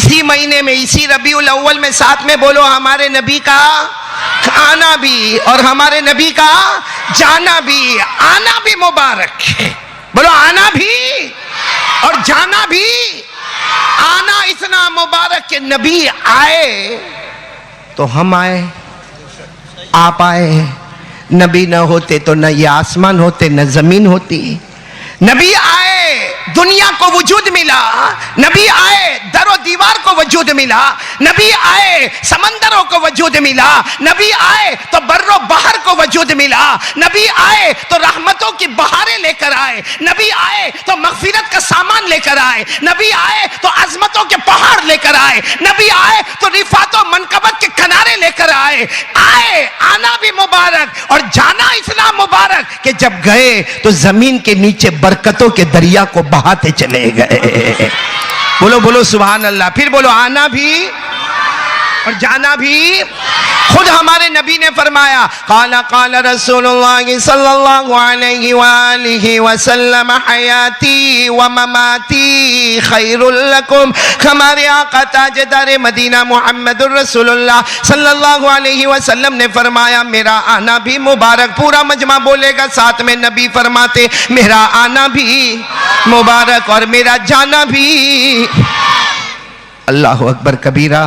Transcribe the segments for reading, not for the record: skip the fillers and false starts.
اسی مہینے میں اسی ربیع الاول میں ساتھ میں بولو ہمارے نبی کا آنا بھی اور ہمارے نبی کا جانا بھی. آنا بھی مبارک ہے, بولو آنا بھی اور جانا بھی. آنا اتنا مبارک کہ نبی آئے تو ہم آئے, آپ آئے. نبی نہ ہوتے تو نہ یہ آسمان ہوتے نہ زمین ہوتی. نبی آئے دنیا کو وجود ملا, نبی آئے در و دیوار کو وجود ملا, نبی آئے سمندروں کو وجود ملا, نبی آئے تو بر و بحر کو وجود ملا, نبی آئے تو رحمتوں کی بہاریں لے کر آئے, نبی آئے تو مغفرت کا سامان لے کر آئے, نبی آئے تو عظمتوں کے پہاڑ لے کر آئے, نبی آئے تو رفعت و منقبت کے کنارے لے کر آئے. آئے آنا بھی مبارک اور جانا اتنا مبارک کہ جب گئے تو زمین کے نیچے برکتوں کے دریا کو بہاتے چلے گئے. بولو بولو سبحان اللہ. پھر بولو آنا بھی اور جانا بھی. خود ہمارے نبی نے فرمایا قال قال رسول اللہ صلی اللہ علیہ وآلہ وسلم حیاتی ومماتی خیر لکم. ہمارے آقا تاجدار مدینہ محمد الرسول اللہ صلی اللہ علیہ وسلم نے فرمایا میرا آنا بھی مبارک. پورا مجمع بولے گا ساتھ میں. نبی فرماتے میرا آنا بھی مبارک اور میرا جانا بھی. اللہ اکبر کبیرہ.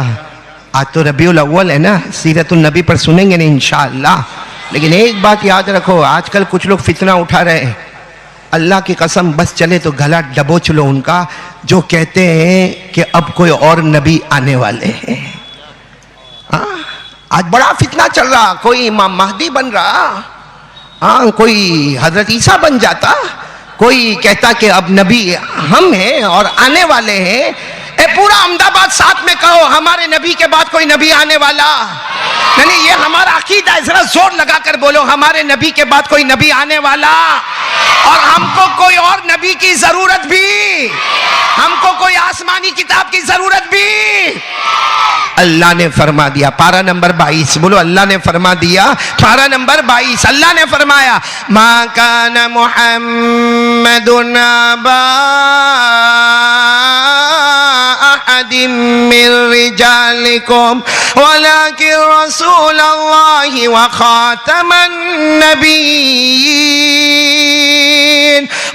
آج تو ربیع الاول ہے نا, سیرت النبی پر سنیں گے نا انشاءاللہ. لیکن ایک بات یاد رکھو, آج کل کچھ لوگ فتنہ اٹھا رہے ہیں. اللہ کی قسم بس چلے تو گلا ڈبوچ لو ان کا, جو کہتے ہیں کہ اب کوئی اور نبی آنے والے ہیں. آج بڑا فتنہ چل رہا, کوئی امام مہدی بن رہا, کوئی حضرت عیسیٰ بن جاتا, کوئی کہتا کہ اب نبی ہم ہیں اور آنے والے ہیں. اے پورا احمدآباد ساتھ میں کہو ہمارے نبی کے بعد کوئی نبی آنے والا نہیں. یہ ہمارا عقیدہ ہے. ذرا زور لگا کر بولو ہمارے نبی کے بعد کوئی نبی آنے والا, اور ہم کو کوئی اور نبی کی ضرورت بھی, ہم کو کوئی آسمانی کتاب کی ضرورت بھی. اللہ نے فرما دیا پارہ نمبر 22. بولو اللہ نے فرما دیا پارہ نمبر 22. اللہ نے فرمایا ما کان محمد ابا احد من رجالکم ولکن رسول اللہ وخاتم النبیین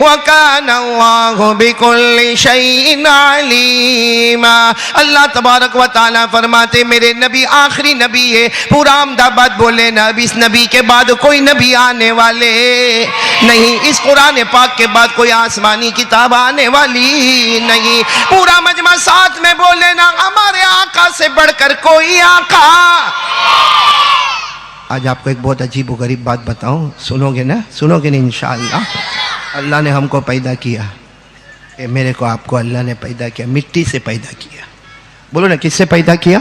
وکان اللہ بکل شیء علیما. اللہ تبارک و تعالی فرماتے میرے نبی آخری نبی ہے. پورا احمدآباد بولے نا, اب اس نبی کے بعد کوئی نبی آنے والے نہیں, اس قرآن پاک کے بعد کوئی آسمانی کتاب آنے والی نہیں. پورا مجمع ساتھ میں بولے نا ہمارے آقا سے بڑھ کر کوئی آقا. آج آپ کو ایک بہت عجیب و غریب بات بتاؤں, سنو گے نا, سنو گے نا انشاءاللہ. اللہ نے ہم کو پیدا کیا, میرے کو آپ کو اللہ نے پیدا کیا, مٹی سے پیدا کیا. بولو نا کس سے پیدا کیا؟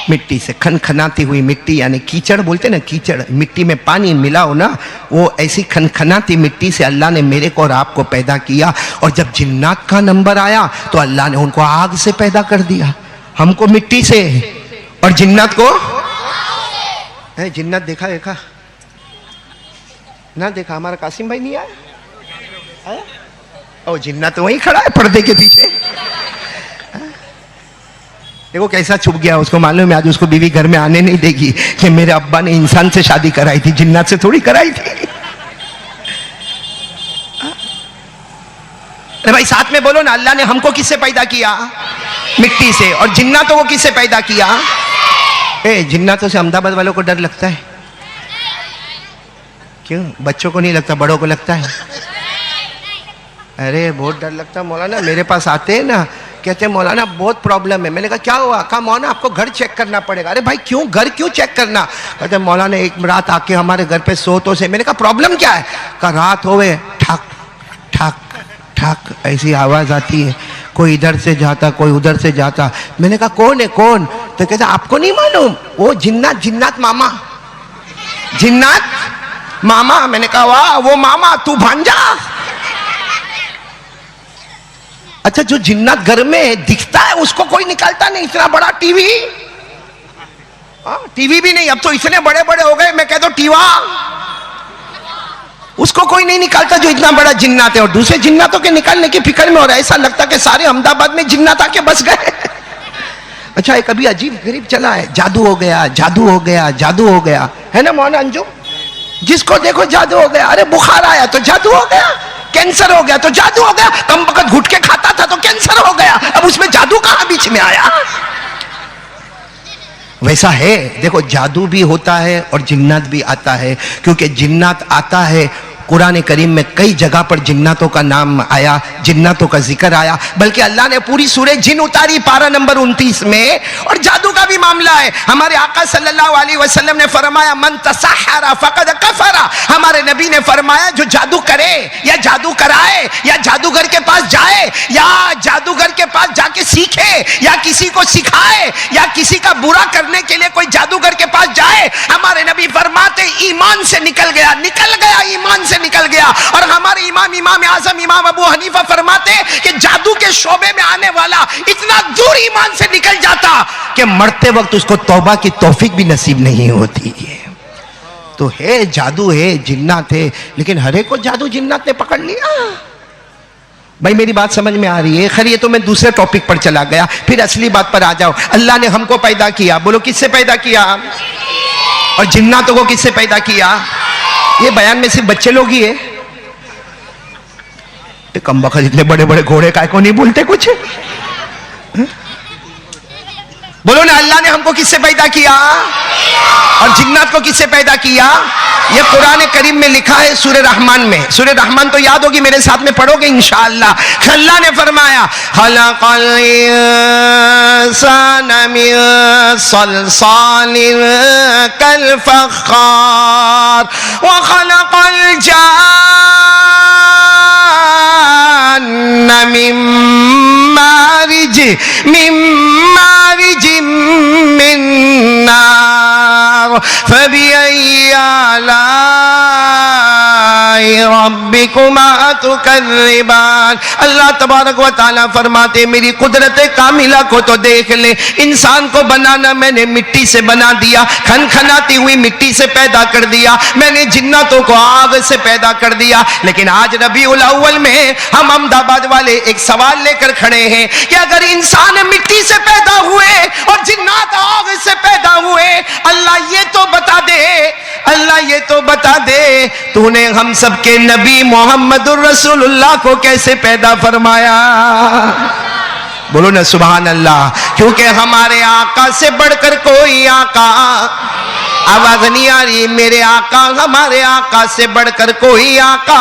مٹی سے. کھنکھناتی ہوئی مٹی, یعنی کیچڑ بولتے نا, کیچڑ مٹی میں پانی ملا ہو نا, وہ ایسی کھنکھناتی مٹی سے اللہ نے میرے کو اور آپ کو پیدا کیا. اور جب جنات کا نمبر آیا تو اللہ نے ان کو آگ سے پیدا کر دیا. ہم کو مٹی سے اور جنات کو جنات دیکھا نہ دیکھا. ہمارا قاسم بھائی نہیں آیا, او جنات وہیں کھڑا ہے پردے کے پیچھے. دیکھو کیسا چھپ گیا, اس کو معلوم ہے آج اس کو بیوی گھر میں آنے نہیں دے گی کہ میرے ابا نے انسان سے شادی کرائی تھی, جنات سے تھوڑی کرائی تھی. بھائی ساتھ میں بولو نا اللہ نے ہم کو کس سے پیدا کیا؟ مٹی سے. اور جناتوں کو کس سے پیدا کیا؟ جناتوں سے احمدآباد والوں کو ڈر لگتا ہے. کیوں؟ بچوں کو نہیں لگتا, بڑوں کو لگتا ہے. ارے بہت ڈر لگتا مولانا. میرے پاس آتے ہیں نا, کہتے ہیں مولانا بہت پرابلم ہے. میں نے کہا کیا ہوا؟ کہا مولانا آپ کو گھر چیک کرنا پڑے گا. ارے بھائی کیوں گھر کیوں چیک کرنا؟ کہتے ہیں مولانا ایک رات آ کے ہمارے گھر پہ سوتوں سے. میں نے کہا پرابلم کیا ہے؟ کہا رات ہوئے ٹھک ٹھک ٹھک ایسی آواز آتی ہے, کوئی ادھر سے جاتا کوئی ادھر سے جاتا. میں نے کہا کون ہے کون؟ تو کہتا آپ کو نہیں معلوم, وہ جنات ماما, جنات ماما. میں نے کہا واہ وہ ماما تو بھانجا. اچھا جو جنات گھر میں دکھتا ہے اس کو کوئی نکالتا نہیں. اتنا بڑا ٹی وی, ٹی وی بھی نہیں, اب تو اتنے بڑے بڑے ہو گئے, میں کہتا ہوں ٹیوا. اس کو کوئی نہیں نکالتا جو اتنا بڑا جنات ہے، اور دوسرے جناتوں کے نکالنے کی فکر میں، اور ایسا لگتا کہ سارے احمدآباد میں جنات آ کے بس گئے۔ اچھا ایک ابھی عجیب غریب چلا ہے، جادو ہو گیا، جادو ہو گیا، جادو ہو گیا، ہے نا مولانا انجم؟ جس کو دیکھو جادو ہو گیا۔ ارے بخار آیا تو جادو ہو گیا، کینسر ہو گیا تو جادو ہو گیا، کم وقت گھٹ کے کھاتا تھا تو کینسر ہو گیا، اب اس میں جادو کہاں بیچ میں آیا؟ ویسا ہے، دیکھو جادو بھی ہوتا ہے اور جنات بھی آتا ہے، کیونکہ جنات آتا ہے، قرآن کریم میں کئی جگہ پر جناتوں کا نام آیا، جناتوں کا ذکر آیا، بلکہ اللہ نے پوری سورہ جن اتاری پارہ نمبر 29 میں۔ اور جادو کا بھی معاملہ ہے، ہمارے آقا صلی اللہ علیہ وسلم نے فرمایا من تسحر فقد کفر، ہمارے نبی نے فرمایا جو جادو کرے یا جادو کرائے یا جادوگر کے پاس جائے یا جادوگر کے پاس جا کے سیکھے یا کسی کو سکھائے یا کسی کا برا کرنے کے لیے کوئی جادوگر کے پاس جائے، ہمارے نبی فرماتے ایمان سے نکل گیا، ایمان سے نکل گیا۔ اور ہمارے امام اعظم امام ابو حنیفہ فرماتے کہ جادو کے شعبے میں آنے والا اتنا دور ایمان سے نکل جاتا کہ مرتے وقت اس کو توبہ کی توفیق بھی نصیب نہیں ہوتی ہے۔ تو ہے جادو ہے، جنات ہے، لیکن ہر ایک کو جادو جنات نے پکڑ لیا۔ بھائی میری بات سمجھ میں آ رہی ہے؟ خیر یہ تو میں دوسرے ٹاپک پر چلا گیا، پھر اصلی بات پر آ جاؤ۔ اللہ نے ہم کو پیدا کیا، بولو کس سے پیدا کیا؟ اور جناتوں کو کس سے پیدا کیا؟ یہ بیان میں صرف بچے لوگ ہی ہے؟ کم بخت اتنے بڑے بڑے گھوڑے کائے کو نہیں بولتے کچھ؟ بولو نا، اللہ نے ہم کو کس سے پیدا کیا اور جنات کو کس سے پیدا کیا؟ یہ قرآن کریم میں لکھا ہے سورہ رحمان میں۔ سورہ رحمان تو یاد ہوگی، میرے ساتھ میں پڑھو گے انشاءاللہ۔ اللہ نے فرمایا خلق الانسان من صلصال کالفخار وخلق الجان من مارج من نار فبأي آلاء ربكما تكذبان۔ اللہ تبارک و تعالیٰ فرماتے میری قدرت کاملہ کو تو دیکھ لے، انسان کو بنانا میں نے مٹی سے بنا دیا، کھنکھناتی ہوئی مٹی سے پیدا کر دیا، میں نے جناتوں کو آگ سے پیدا کر دیا۔ لیکن آج ربیع الاول میں ہم احمدآباد والے ایک سوال لے کر کھڑے ہیں کہ اگر انسان مٹی سے پیدا ہوئے اور جنات آگ سے پیدا ہوئے، اللہ یہ تو بتا دے، اللہ یہ تو بتا دے تو نے ہم سب کے نبی محمد الرسول اللہ کو کیسے پیدا فرمایا؟ بولو نا سبحان اللہ۔ کیونکہ ہمارے آقا سے بڑھ کر کوئی آقا، آواز نہیں آ رہی میرے آقا، ہمارے آقا سے بڑھ کر کوئی آقا،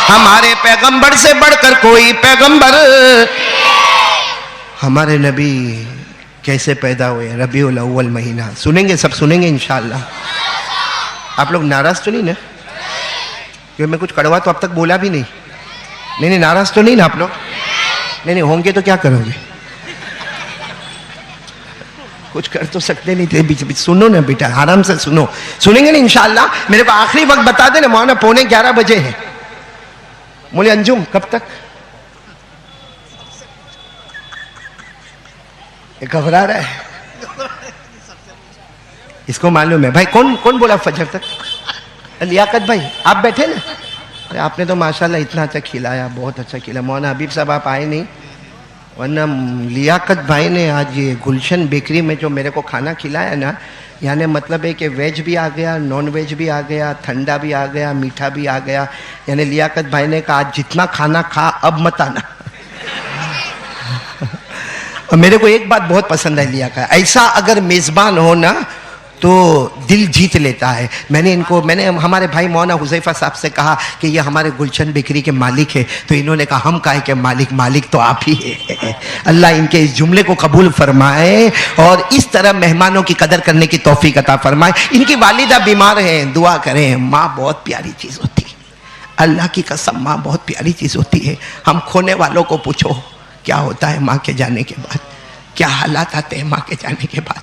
ہمارے پیغمبر سے بڑھ کر کوئی پیغمبر۔ ہمارے نبی کیسے پیدا ہوئے؟ ربیع الاول مہینہ، سنیں گے، سب سنیں گے انشاءاللہ۔ آپ لوگ ناراض تو نہیں نا؟ کیونکہ میں کچھ کڑوا تو اب تک بولا بھی نہیں۔ نہیں ناراض تو نہیں نا آپ لوگ؟ نہیں ہوں گے تو کیا کرو گے؟ کچھ کر تو سکتے نہیں تھے، بیچ سنو نا بیٹا، آرام سے سنو، سنیں گے نا انشاءاللہ۔ میرے کو آخری وقت بتا دے نا مولانا، 11:15 بجے ہے۔ مولے انجم کب تک؟ گھبرا رہا ہے، اس کو معلوم ہے۔ بھائی کون بولا فجر تک؟ لیاقت بھائی آپ بیٹھے نا؟ آپ نے تو ماشاءاللہ اتنا اچھا کھلایا، بہت اچھا کھلایا۔ مولانا حبیب صاحب آپ آئے نہیں، ورنہ لیاقت بھائی نے آج یہ گلشن بیکری میں جو میرے کو کھانا کھلایا نا، یعنی مطلب ہے کہ ویج بھی آ گیا، نان ویج بھی آ گیا، ٹھنڈا بھی آ گیا، میٹھا بھی آ گیا۔ یعنی لیاقت بھائی نے کہا آج جتنا کھانا کھا اب مت آنا۔ اور میرے کو ایک بات بہت پسند ہے لیاقت، ایسا اگر میزبان ہو نا تو دل جیت لیتا ہے۔ میں نے ہمارے بھائی مولانا حذیفہ صاحب سے کہا کہ یہ ہمارے گلشن بیکری کے مالک ہے، تو انہوں نے کہا ہم کہے کہ مالک تو آپ ہی ہے۔ اللہ ان کے اس جملے کو قبول فرمائے اور اس طرح مہمانوں کی قدر کرنے کی توفیق عطا فرمائے۔ ان کی والدہ بیمار ہیں، دعا کریں۔ ماں بہت پیاری چیز ہوتی ہے، اللہ کی قسم ماں بہت پیاری چیز ہوتی ہے۔ ہم کھونے والوں کو پوچھو کیا ہوتا ہے ماں کے جانے کے بعد، کیا حالات آتے ہیں ماں کے جانے کے بعد۔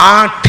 8,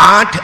8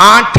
8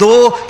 2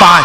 5।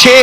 6।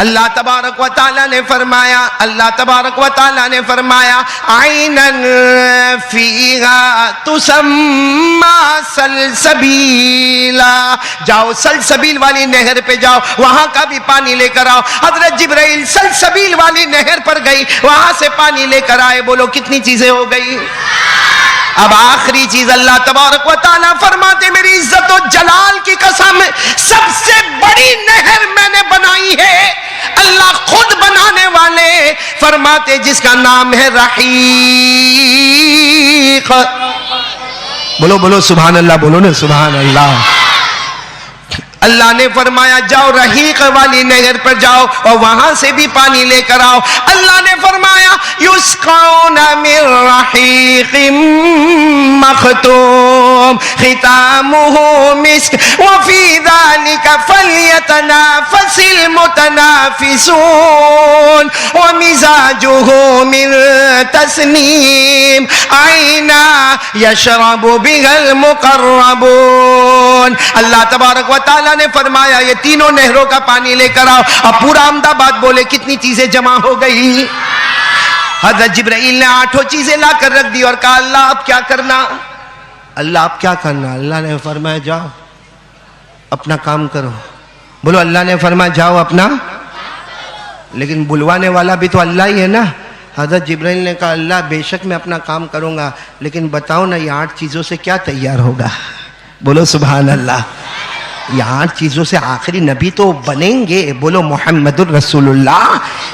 اللہ تبارک و تعالیٰ نے فرمایا، اللہ تبارک و تعالیٰ نے فرمایا عینن فیہا تسمی سلسبیلا، جاؤ سلسبیل والی نہر پہ جاؤ، وہاں کا بھی پانی لے کر آؤ۔ حضرت جبرائیل سلسبیل والی نہر پر گئی، وہاں سے پانی لے کر آئے۔ بولو کتنی چیزیں ہو گئی؟ اب آخری چیز اللہ تبارک و تعالیٰ فرماتے میری عزت و جلال کی قسم سب سے بڑی نہر میں نے بنائی ہے، اللہ خود بنانے والے فرماتے جس کا نام ہے رحیق۔ بولو بولو سبحان اللہ، بولو نا سبحان اللہ۔ اللہ نے فرمایا جاؤ رحیق والی نہر پر جاؤ اور وہاں سے بھی پانی لے کر آؤ۔ اللہ نے فرمایا یسقون من رحیق مختوم ختامہ مسک وفی ذلک فلیتنافس المتنافسون ومزاجہ من تسنیم عینا یشرب بها المقربون۔ اللہ تبارک و تعالیٰ نے فرمایا یہ تینوں نہروں کا پانی لے کر آؤ۔ اب پورا احمد آباد بولے کتنی چیزیں جمع ہو گئی؟ حضرت جبرائیل نے 8 چیزیں لا کر رکھ دی اور کہا اللہ اب کیا کرنا؟ اللہ اب کیا کرنا؟ اللہ نے فرمایا جاؤ اپنا کام کرو۔ بولو اللہ نے فرمایا جاؤ اپنا، لیکن بلوانے والا بھی تو اللہ ہی ہے نا۔ حضرت جبرائیل نے کہا اللہ بے شک میں اپنا کام کروں گا، لیکن بتاؤ نا یہ 8 چیزوں سے کیا تیار ہوگا؟ بولو سبحان اللہ۔ یہ 8 چیزوں سے آخری نبی تو بنیں گے، بولو محمد الرسول اللہ،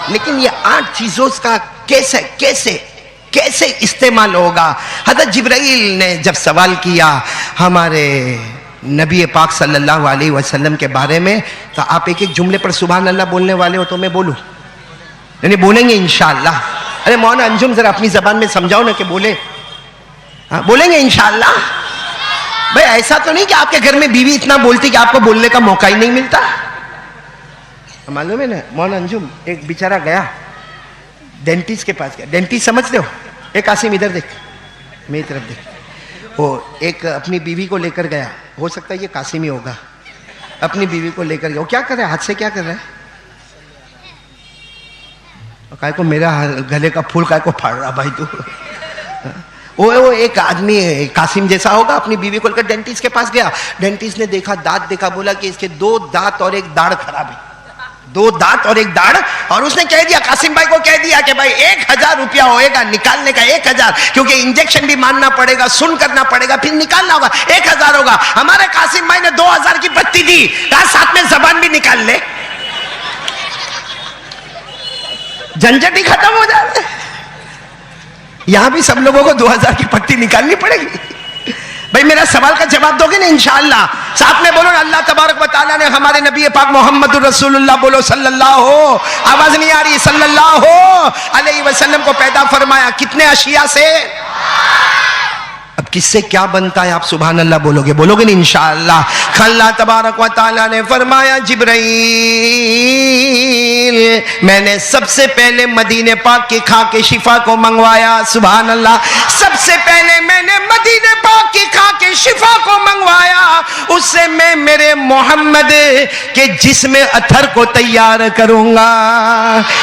لیکن یہ 8 چیزوں کا کیسے استعمال ہوگا؟ حضرت جبرائیل نے جب سوال کیا ہمارے نبی پاک صلی اللہ علیہ وسلم کے بارے میں، تو آپ ایک ایک جملے پر سبحان اللہ بولنے والے ہو تو میں بولوں؟ یعنی بولیں گے انشاءاللہ؟ ارے مولانا انجم ذرا اپنی زبان میں سمجھاؤ نا کہ بولے، بولیں گے انشاءاللہ؟ بھئی ایسا تو نہیں کہ آپ کے گھر میں بیوی اتنا بولتی کہ آپ کو بولنے کا موقع ہی نہیں ملتا۔ معلوم ہے نا مولانا انجم ایک بیچارہ گیا ڈینٹسٹ کے پاس گیا، ڈینٹسٹ سمجھتے ہو؟ ایک قاسم ادھر دیکھ، میری طرف دیکھ، وہ ایک اپنی بیوی کو لے کر گیا، ہو سکتا ہے یہ قاسم ہی ہوگا، اپنی بیوی کو لے کر گیا۔ وہ کیا کر رہا ہے؟ ہاتھ سے کیا کر رہا ہے؟ کہے کو میرا گلے کا پھول کہے کو پھاڑ رہا بھائی تو؟ وہ ایک آدمی قاسم جیسا ہوگا، اپنی بیوی کو لے کر ڈینٹسٹ کے پاس گیا۔ ڈینٹسٹ نے دیکھا، دانت دیکھا، بولا کہ اس کے 2 دانت اور 1 داڑھ خراب ہے، 2 دانت اور 1 داڑھ، اور اس نے کہہ دیا قاسم بھائی کو کہہ دیا کہ بھائی 1000 روپیہ ہوئے گا نکالنے کا، 1000، کیونکہ انجیکشن بھی ماننا پڑے گا، سن کرنا پڑے گا، پھر نکالنا ہوگا، 1000 ہوگا۔ ہمارے قاسم بھائی نے 2000 کی پتی دی، کہا ساتھ میں زبان بھی نکال لے، جھنجھٹ ہی ختم ہو جائے۔ یہاں بھی سب لوگوں کو 2000 کی پٹی نکالنی پڑے گی۔ بھئی میرا سوال کا جواب دو گے نا انشاءاللہ؟ ساتھ میں بولو اللہ تبارک و تعالیٰ نے ہمارے نبی پاک محمد الرسول اللہ، بولو صلی اللہ ہو، آواز نہیں آ رہی، صلی اللہ علیہ وسلم کو پیدا فرمایا کتنے اشیاء سے؟ اب کس سے کیا بنتا ہے؟ آپ سبحان اللہ بولو گے نا انشاءاللہ؟ اللہ تبارک و تعالیٰ نے فرمایا جبرائیل میں نے سب سے پہلے مدینے پاک کی کھا کے شفا کو منگوایا، سبحان اللہ، سب سے پہلے میں نے مدینے پاک کی کھا کے شفا کو منگوایا، اس سے میں میرے محمد کے جسم اطہر کو تیار کروں گا،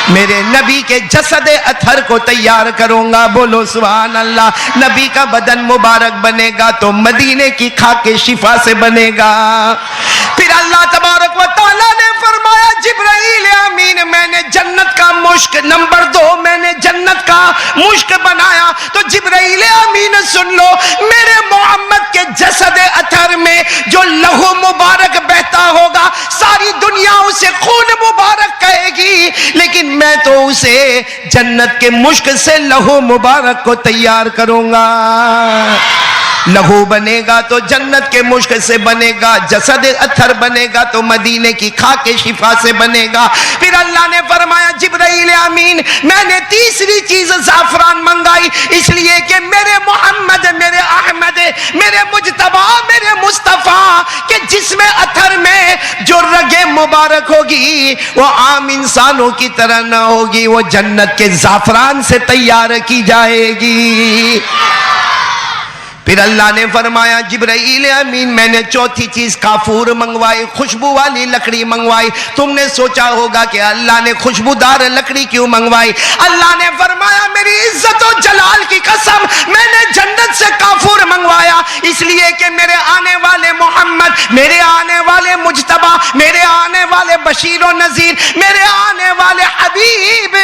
میرے نبی کے جسد اطہر کو تیار کروں گا، بولو سبحان اللہ۔ نبی کا بدن مبارک بنے گا تو مدینے کی کھا کے شفا سے بنے گا۔ پھر اللہ تبارک و تعالیٰ نے فرمایا جبرائیل امین میں نے جنت کا مشک، نمبر 2 میں نے جنت کا مشک بنایا، تو جبرائیل امین سن لو، میرے محمد کے جسد اطہر میں جو لہو مبارک بہتا ہوگا ساری دنیا اسے خون مبارک کہے گی، لیکن میں تو اسے جنت کے مشک سے لہو مبارک کو تیار کروں گا۔ لہو بنے گا تو جنت کے مشک سے بنے گا، جسد اطہر بنے گا تو مدینے کی کھا کے شفا سے بنے گا۔ پھر اللہ نے فرمایا جبرائیل امین میں نے تیسری چیز زعفران منگائی، اس لیے کہ میرے محمد، میرے احمد، میرے مجتبی، میرے مصطفیٰ کہ جسم اطہر میں جو رگیں مبارک ہوگی وہ عام انسانوں کی طرح نہ ہوگی، وہ جنت کے زعفران سے تیار کی جائے گی۔ پھر اللہ نے فرمایا جبرائیل امین میں نے چوتھی چیز کافور منگوائی، خوشبو والی لکڑی منگوائی۔ تم نے سوچا ہوگا کہ اللہ نے خوشبودار لکڑی کیوں منگوائی؟ اللہ نے فرمایا میری عزت و جلال کی قسم میں نے جنت سے کافور منگوایا، اس لیے کہ میرے آنے والے محمد، میرے آنے والے مجتبی، میرے آنے والے بشیر و نذیر، میرے آنے والے حبیب،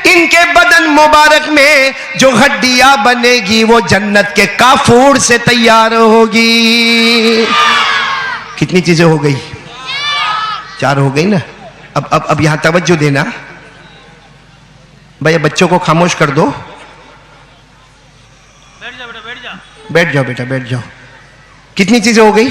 ان کے بدن مبارک میں جو ہڈیاں بنے گی وہ جنت کے کافور سے تیار ہوگی۔ کتنی چیزیں ہو گئی؟ 4 ہو گئی نا۔ اب یہاں توجہ دینا بھائی، بچوں کو خاموش کر دو، بیٹھ جاؤ بیٹا بیٹھ جاؤ۔ کتنی چیزیں ہو گئی؟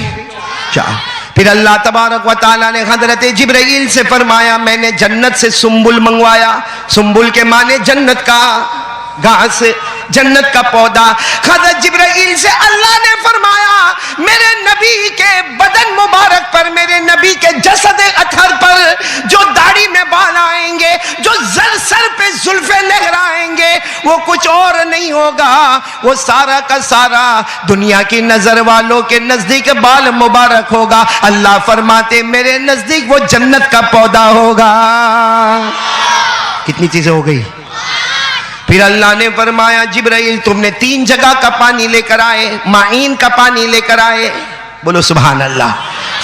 4۔ پھر اللہ تبارک و تعالیٰ نے حضرت جبرائیل سے فرمایا میں نے جنت سے سنبل منگوایا۔ سنبل کے معنی جنت کا گھاس، جنت کا پودا۔ حضرت جبرائیل سے اللہ نے فرمایا میرے نبی کے بدن مبارک پر، میرے نبی کے جسد اطہر پر جو داڑھی میں بال آئیں گے، جو سر پہ زلفیں لہرائیں گے، وہ کچھ اور نہیں ہوگا، وہ سارا کا سارا دنیا کی نظر والوں کے نزدیک بال مبارک ہوگا۔ اللہ فرماتے میرے نزدیک وہ جنت کا پودا ہوگا۔ کتنی چیزیں ہو گئی؟ پھر اللہ نے فرمایا جبرائیل تم نے 3 جگہ کا پانی لے کر آئے، معین کا پانی لے کر آئے، بولو سبحان اللہ،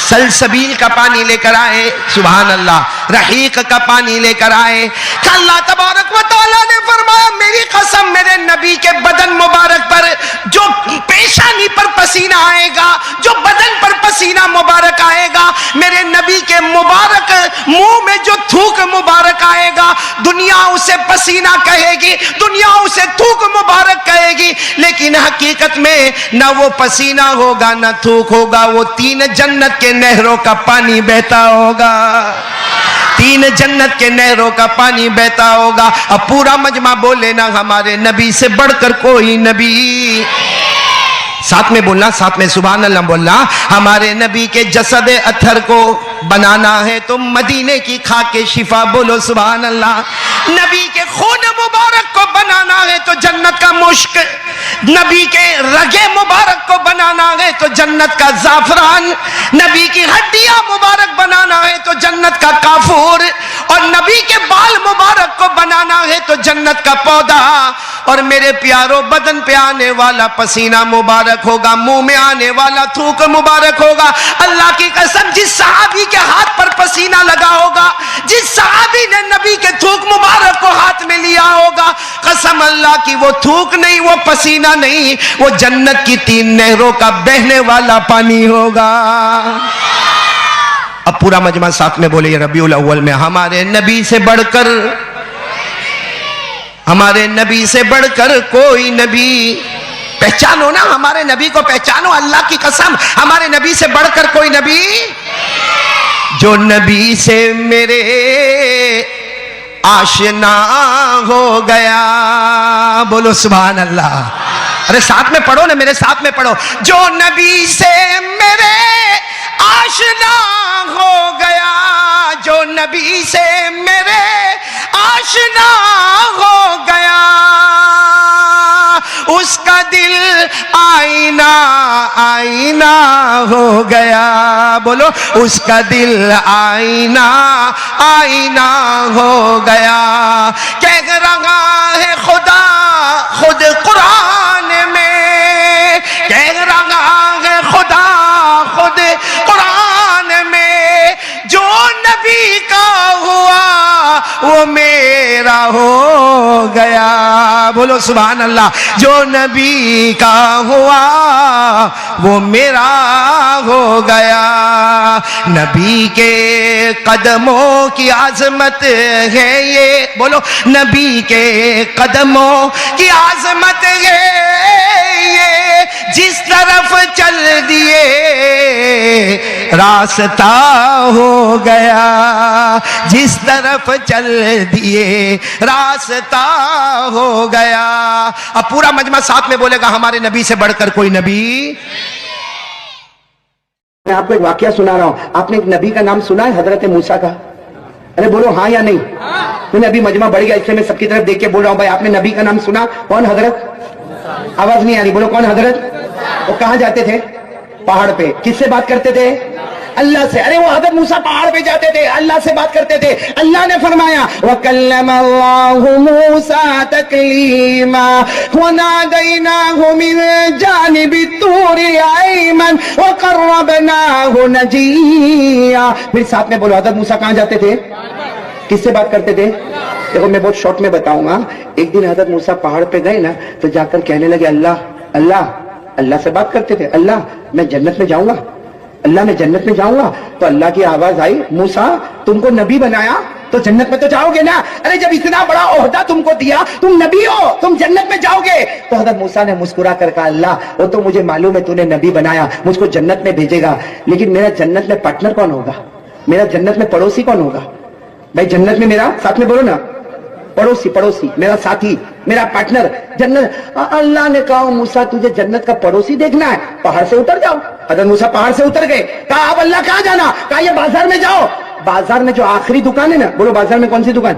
سلسبیل کا پانی لے کر آئے، سبحان اللہ، رحیق کا پانی لے کر آئے۔ اللہ تبارک و تعالیٰ نے فرمایا میری قسم میرے نبی کے بدن مبارک پر جو پیشانی پر پسینہ آئے گا، جو بدن پر پسینہ مبارک آئے گا، میرے نبی کے مبارک منہ میں جو تھوک مبارک آئے گا، دنیا اسے پسینہ کہے گی، دنیا اسے تھوک مبارک کہے گی، لیکن حقیقت میں نہ وہ پسینہ ہوگا نہ تھوک ہوگا، وہ 3 جنت کے نہروں کا پانی بہتا ہوگا، 3 جنت کے نہروں کا پانی بہتا ہوگا۔ اب پورا مجمع بولے نا ہمارے نبی سے بڑھ کر کوئی نبی، ساتھ میں بولنا، ساتھ میں سبحان اللہ بولنا۔ ہمارے نبی کے جسد اطہر کو بنانا ہے تو مدینے کی خاک شفا، بولو سبحان اللہ۔ نبی کے خون مبارک کو بنانا ہے تو جنت کا مشک، نبی کے رگے مبارک کو بنانا ہے تو جنت کا زعفران، نبی کی ہڈیاں مبارک بنانا ہے تو جنت کا کافور، اور نبی کے بال مبارک کو بنانا ہے تو جنت کا پودا۔ اور میرے پیاروں بدن پہ آنے والا پسینہ مبارک ہوگا، منہ میں آنے والا تھوک مبارک ہوگا۔ اللہ کی قسم جس صحابی کے ہاتھ پر پسینہ لگا ہوگا، جس صحابی نے نبی کے تھوک مبارک کو ہاتھ میں لیا ہوگا، قسم اللہ کی وہ تھوک نہیں، وہ پسینہ نہیں، وہ جنت کی 3 نہروں کا بہنے والا پانی ہوگا۔ اب پورا مجمع ساتھ میں بولے ربیع الاول میں ہمارے نبی سے بڑھ کر، ہمارے نبی سے بڑھ کر کوئی نبی، پہچانو نا ہمارے نبی کو، پہچانو اللہ کی قسم، ہمارے نبی سے بڑھ کر کوئی نبی، جو نبی سے میرے آشنا ہو گیا، بولو سبحان اللہ۔ ارے ساتھ میں پڑھو نا، میرے ساتھ میں پڑھو، جو نبی سے میرے آشنا ہو گیا، جو نبی سے میرے آشنا ہو گیا، اس کا دل آئینہ آئینہ ہو گیا، بولو اس کا دل آئینہ آئینہ ہو گیا۔ کہہ رہا ہے خدا خود قرآن میں، کہہ رہا ہے خدا خود قرآن میں، جو نبی کا ہوا وہ میرا ہو گیا، بولو سبحان اللہ۔ جو نبی کا ہوا وہ میرا ہو گیا۔ نبی کے قدموں کی عظمت ہے یہ، بولو نبی کے قدموں کی عظمت ہے یہ، جس طرف چل دیے راستہ ہو گیا، جس طرف چل دیے راستہ ہو گیا۔ اب پورا مجمع ساتھ میں بولے گا ہمارے نبی سے بڑھ کر کوئی نبی۔ میں آپ کو ایک واقعہ سنا رہا ہوں، آپ نے ایک نبی کا نام سنا ہے حضرت موسیٰ کا؟ ارے بولو ہاں یا نہیں؟ میں نے ابھی مجمع بڑھ گیا اس لیے میں سب کی طرف دیکھ کے بول رہا ہوں، بھائی آپ نے نبی کا نام سنا؟ کون حضرت؟ آواز نہیں آ رہی، بولو کون حضرت؟ وہ کہاں جاتے تھے؟ پہاڑ پہ. کس سے بات کرتے تھے؟ اللہ سے. ارے وہ حضرت موسیٰ پہاڑ پہ جاتے تھے, اللہ سے بات کرتے تھے. اللہ نے فرمایا وَكَلَّمَ اللَّهُ مُوسَىٰ تَكْلِيمًا وَنَادَيْنَاهُ مِن جَانِبِ الطُّورِ الْأَيْمَنِ وَقَرَّبْنَاهُ نَجِيًّا. پھر ساتھ میں بولو, حضرت موسیٰ کہاں جاتے تھے؟ کس سے بات کرتے تھے؟ دیکھو میں بہت شارٹ میں بتاؤں گا. ایک دن حضرت موسیٰ پہاڑ پہ گئے نا, تو جا کر کہنے لگے اللہ اللہ. اللہ سے بات کرتے تھے, اللہ میں جنت میں جاؤں گا, اللہ میں جنت میں جاؤں گا. تو اللہ کی آواز آئی, موسیٰ تم کو نبی بنایا تو جنت میں تو جاؤ گے نا. ارے جب اتنا بڑا عہدہ تم کو دیا, تم نبی ہو, تم جنت میں جاؤ گے. تو حضرت موسیٰ نے مسکرا کر کہا اللہ وہ تو مجھے معلوم ہے تو نے نبی بنایا, مجھ کو جنت میں بھیجے گا, لیکن میرا جنت میں پارٹنر کون ہوگا, میرا جنت میں پڑوسی کون ہوگا؟ بھائی جنت میں میرا, ساتھ میں بولو نا, پڑوسی پڑوسی, میرا ساتھی, میرا پارٹنر جنت. اللہ نے کہا موسیٰ تجھے جنت کا پڑوسی دیکھنا ہے, پہاڑ سے اتر جاؤ. حضرت موسیٰ پہاڑ سے اتر گئے. کہا اب اللہ کہاں جانا؟ کہا یہ بازار میں جاؤ. بازار میں جو آخری دکان ہے نا, بولو بازار میں کون سی دکان؟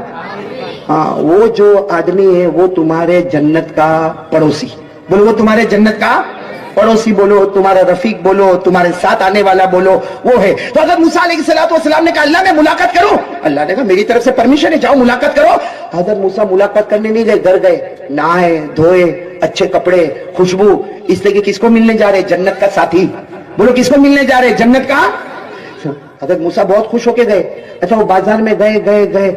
ہاں, وہ جو آدمی ہے وہ تمہارے جنت کا پڑوسی. بولو وہ تمہارے جنت کا پڑوسی, بولو تمہارا رفیق, بولو تمہارے ساتھ آنے والا, بولو وہ ہے. تو حضرت موسیٰ علیہ السلام نے کہا اللہ میں ملاقات کروں. اللہ نے کہا میری طرف سے پرمیشن ہے, جاؤ ملاقات کرو. حضرت موسیٰ ملاقات کرنے نہیں گئے, گھر گئے, نہائے دھوئے, اچھے کپڑے, خوشبو, اس لیے کہ کس کو ملنے جا رہے؟ جنت کا ساتھی. بولو کس کو ملنے جا رہے؟ جنت کا. حضرت موسیٰ بہت خوش ہو کے گئے. اچھا وہ بازار میں گئے,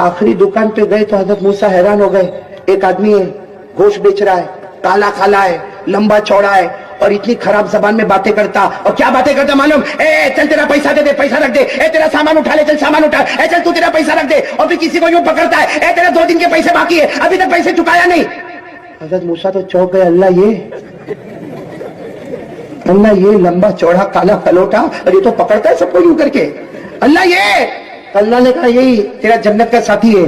آخری دکان پہ گئے تو حضرت موسیٰ حیران ہو گئے. ایک آدمی ہے, گوشت بیچ رہا ہے, کالا کالا ہے, لمبا چوڑا ہے, اور اتنی خراب زبان میں باتیں کرتا. اور کیا باتیں کرتا معلوم؟ اے چل تیرا پیسہ دے دے, پیسہ رکھ دے, اے تیرا سامان اٹھا لے, چل سامان اٹھا, اے چل تو تیرا پیسہ رکھ دے. اور پھر کسی کو یوں پکڑتا ہے, اے تیرا 2 دن کے پیسے باقی ہے, ابھی تک پیسے چکایا نہیں. حضرت موسیٰ تو چونک گئے, اللہ یہ لمبا چوڑا کالا کلوٹا, اور یہ تو پکڑتا ہے سب کو یوں کر کے. اللہ یہ, اللہ نے کہا یہی تیرا جنت کا ساتھی ہے.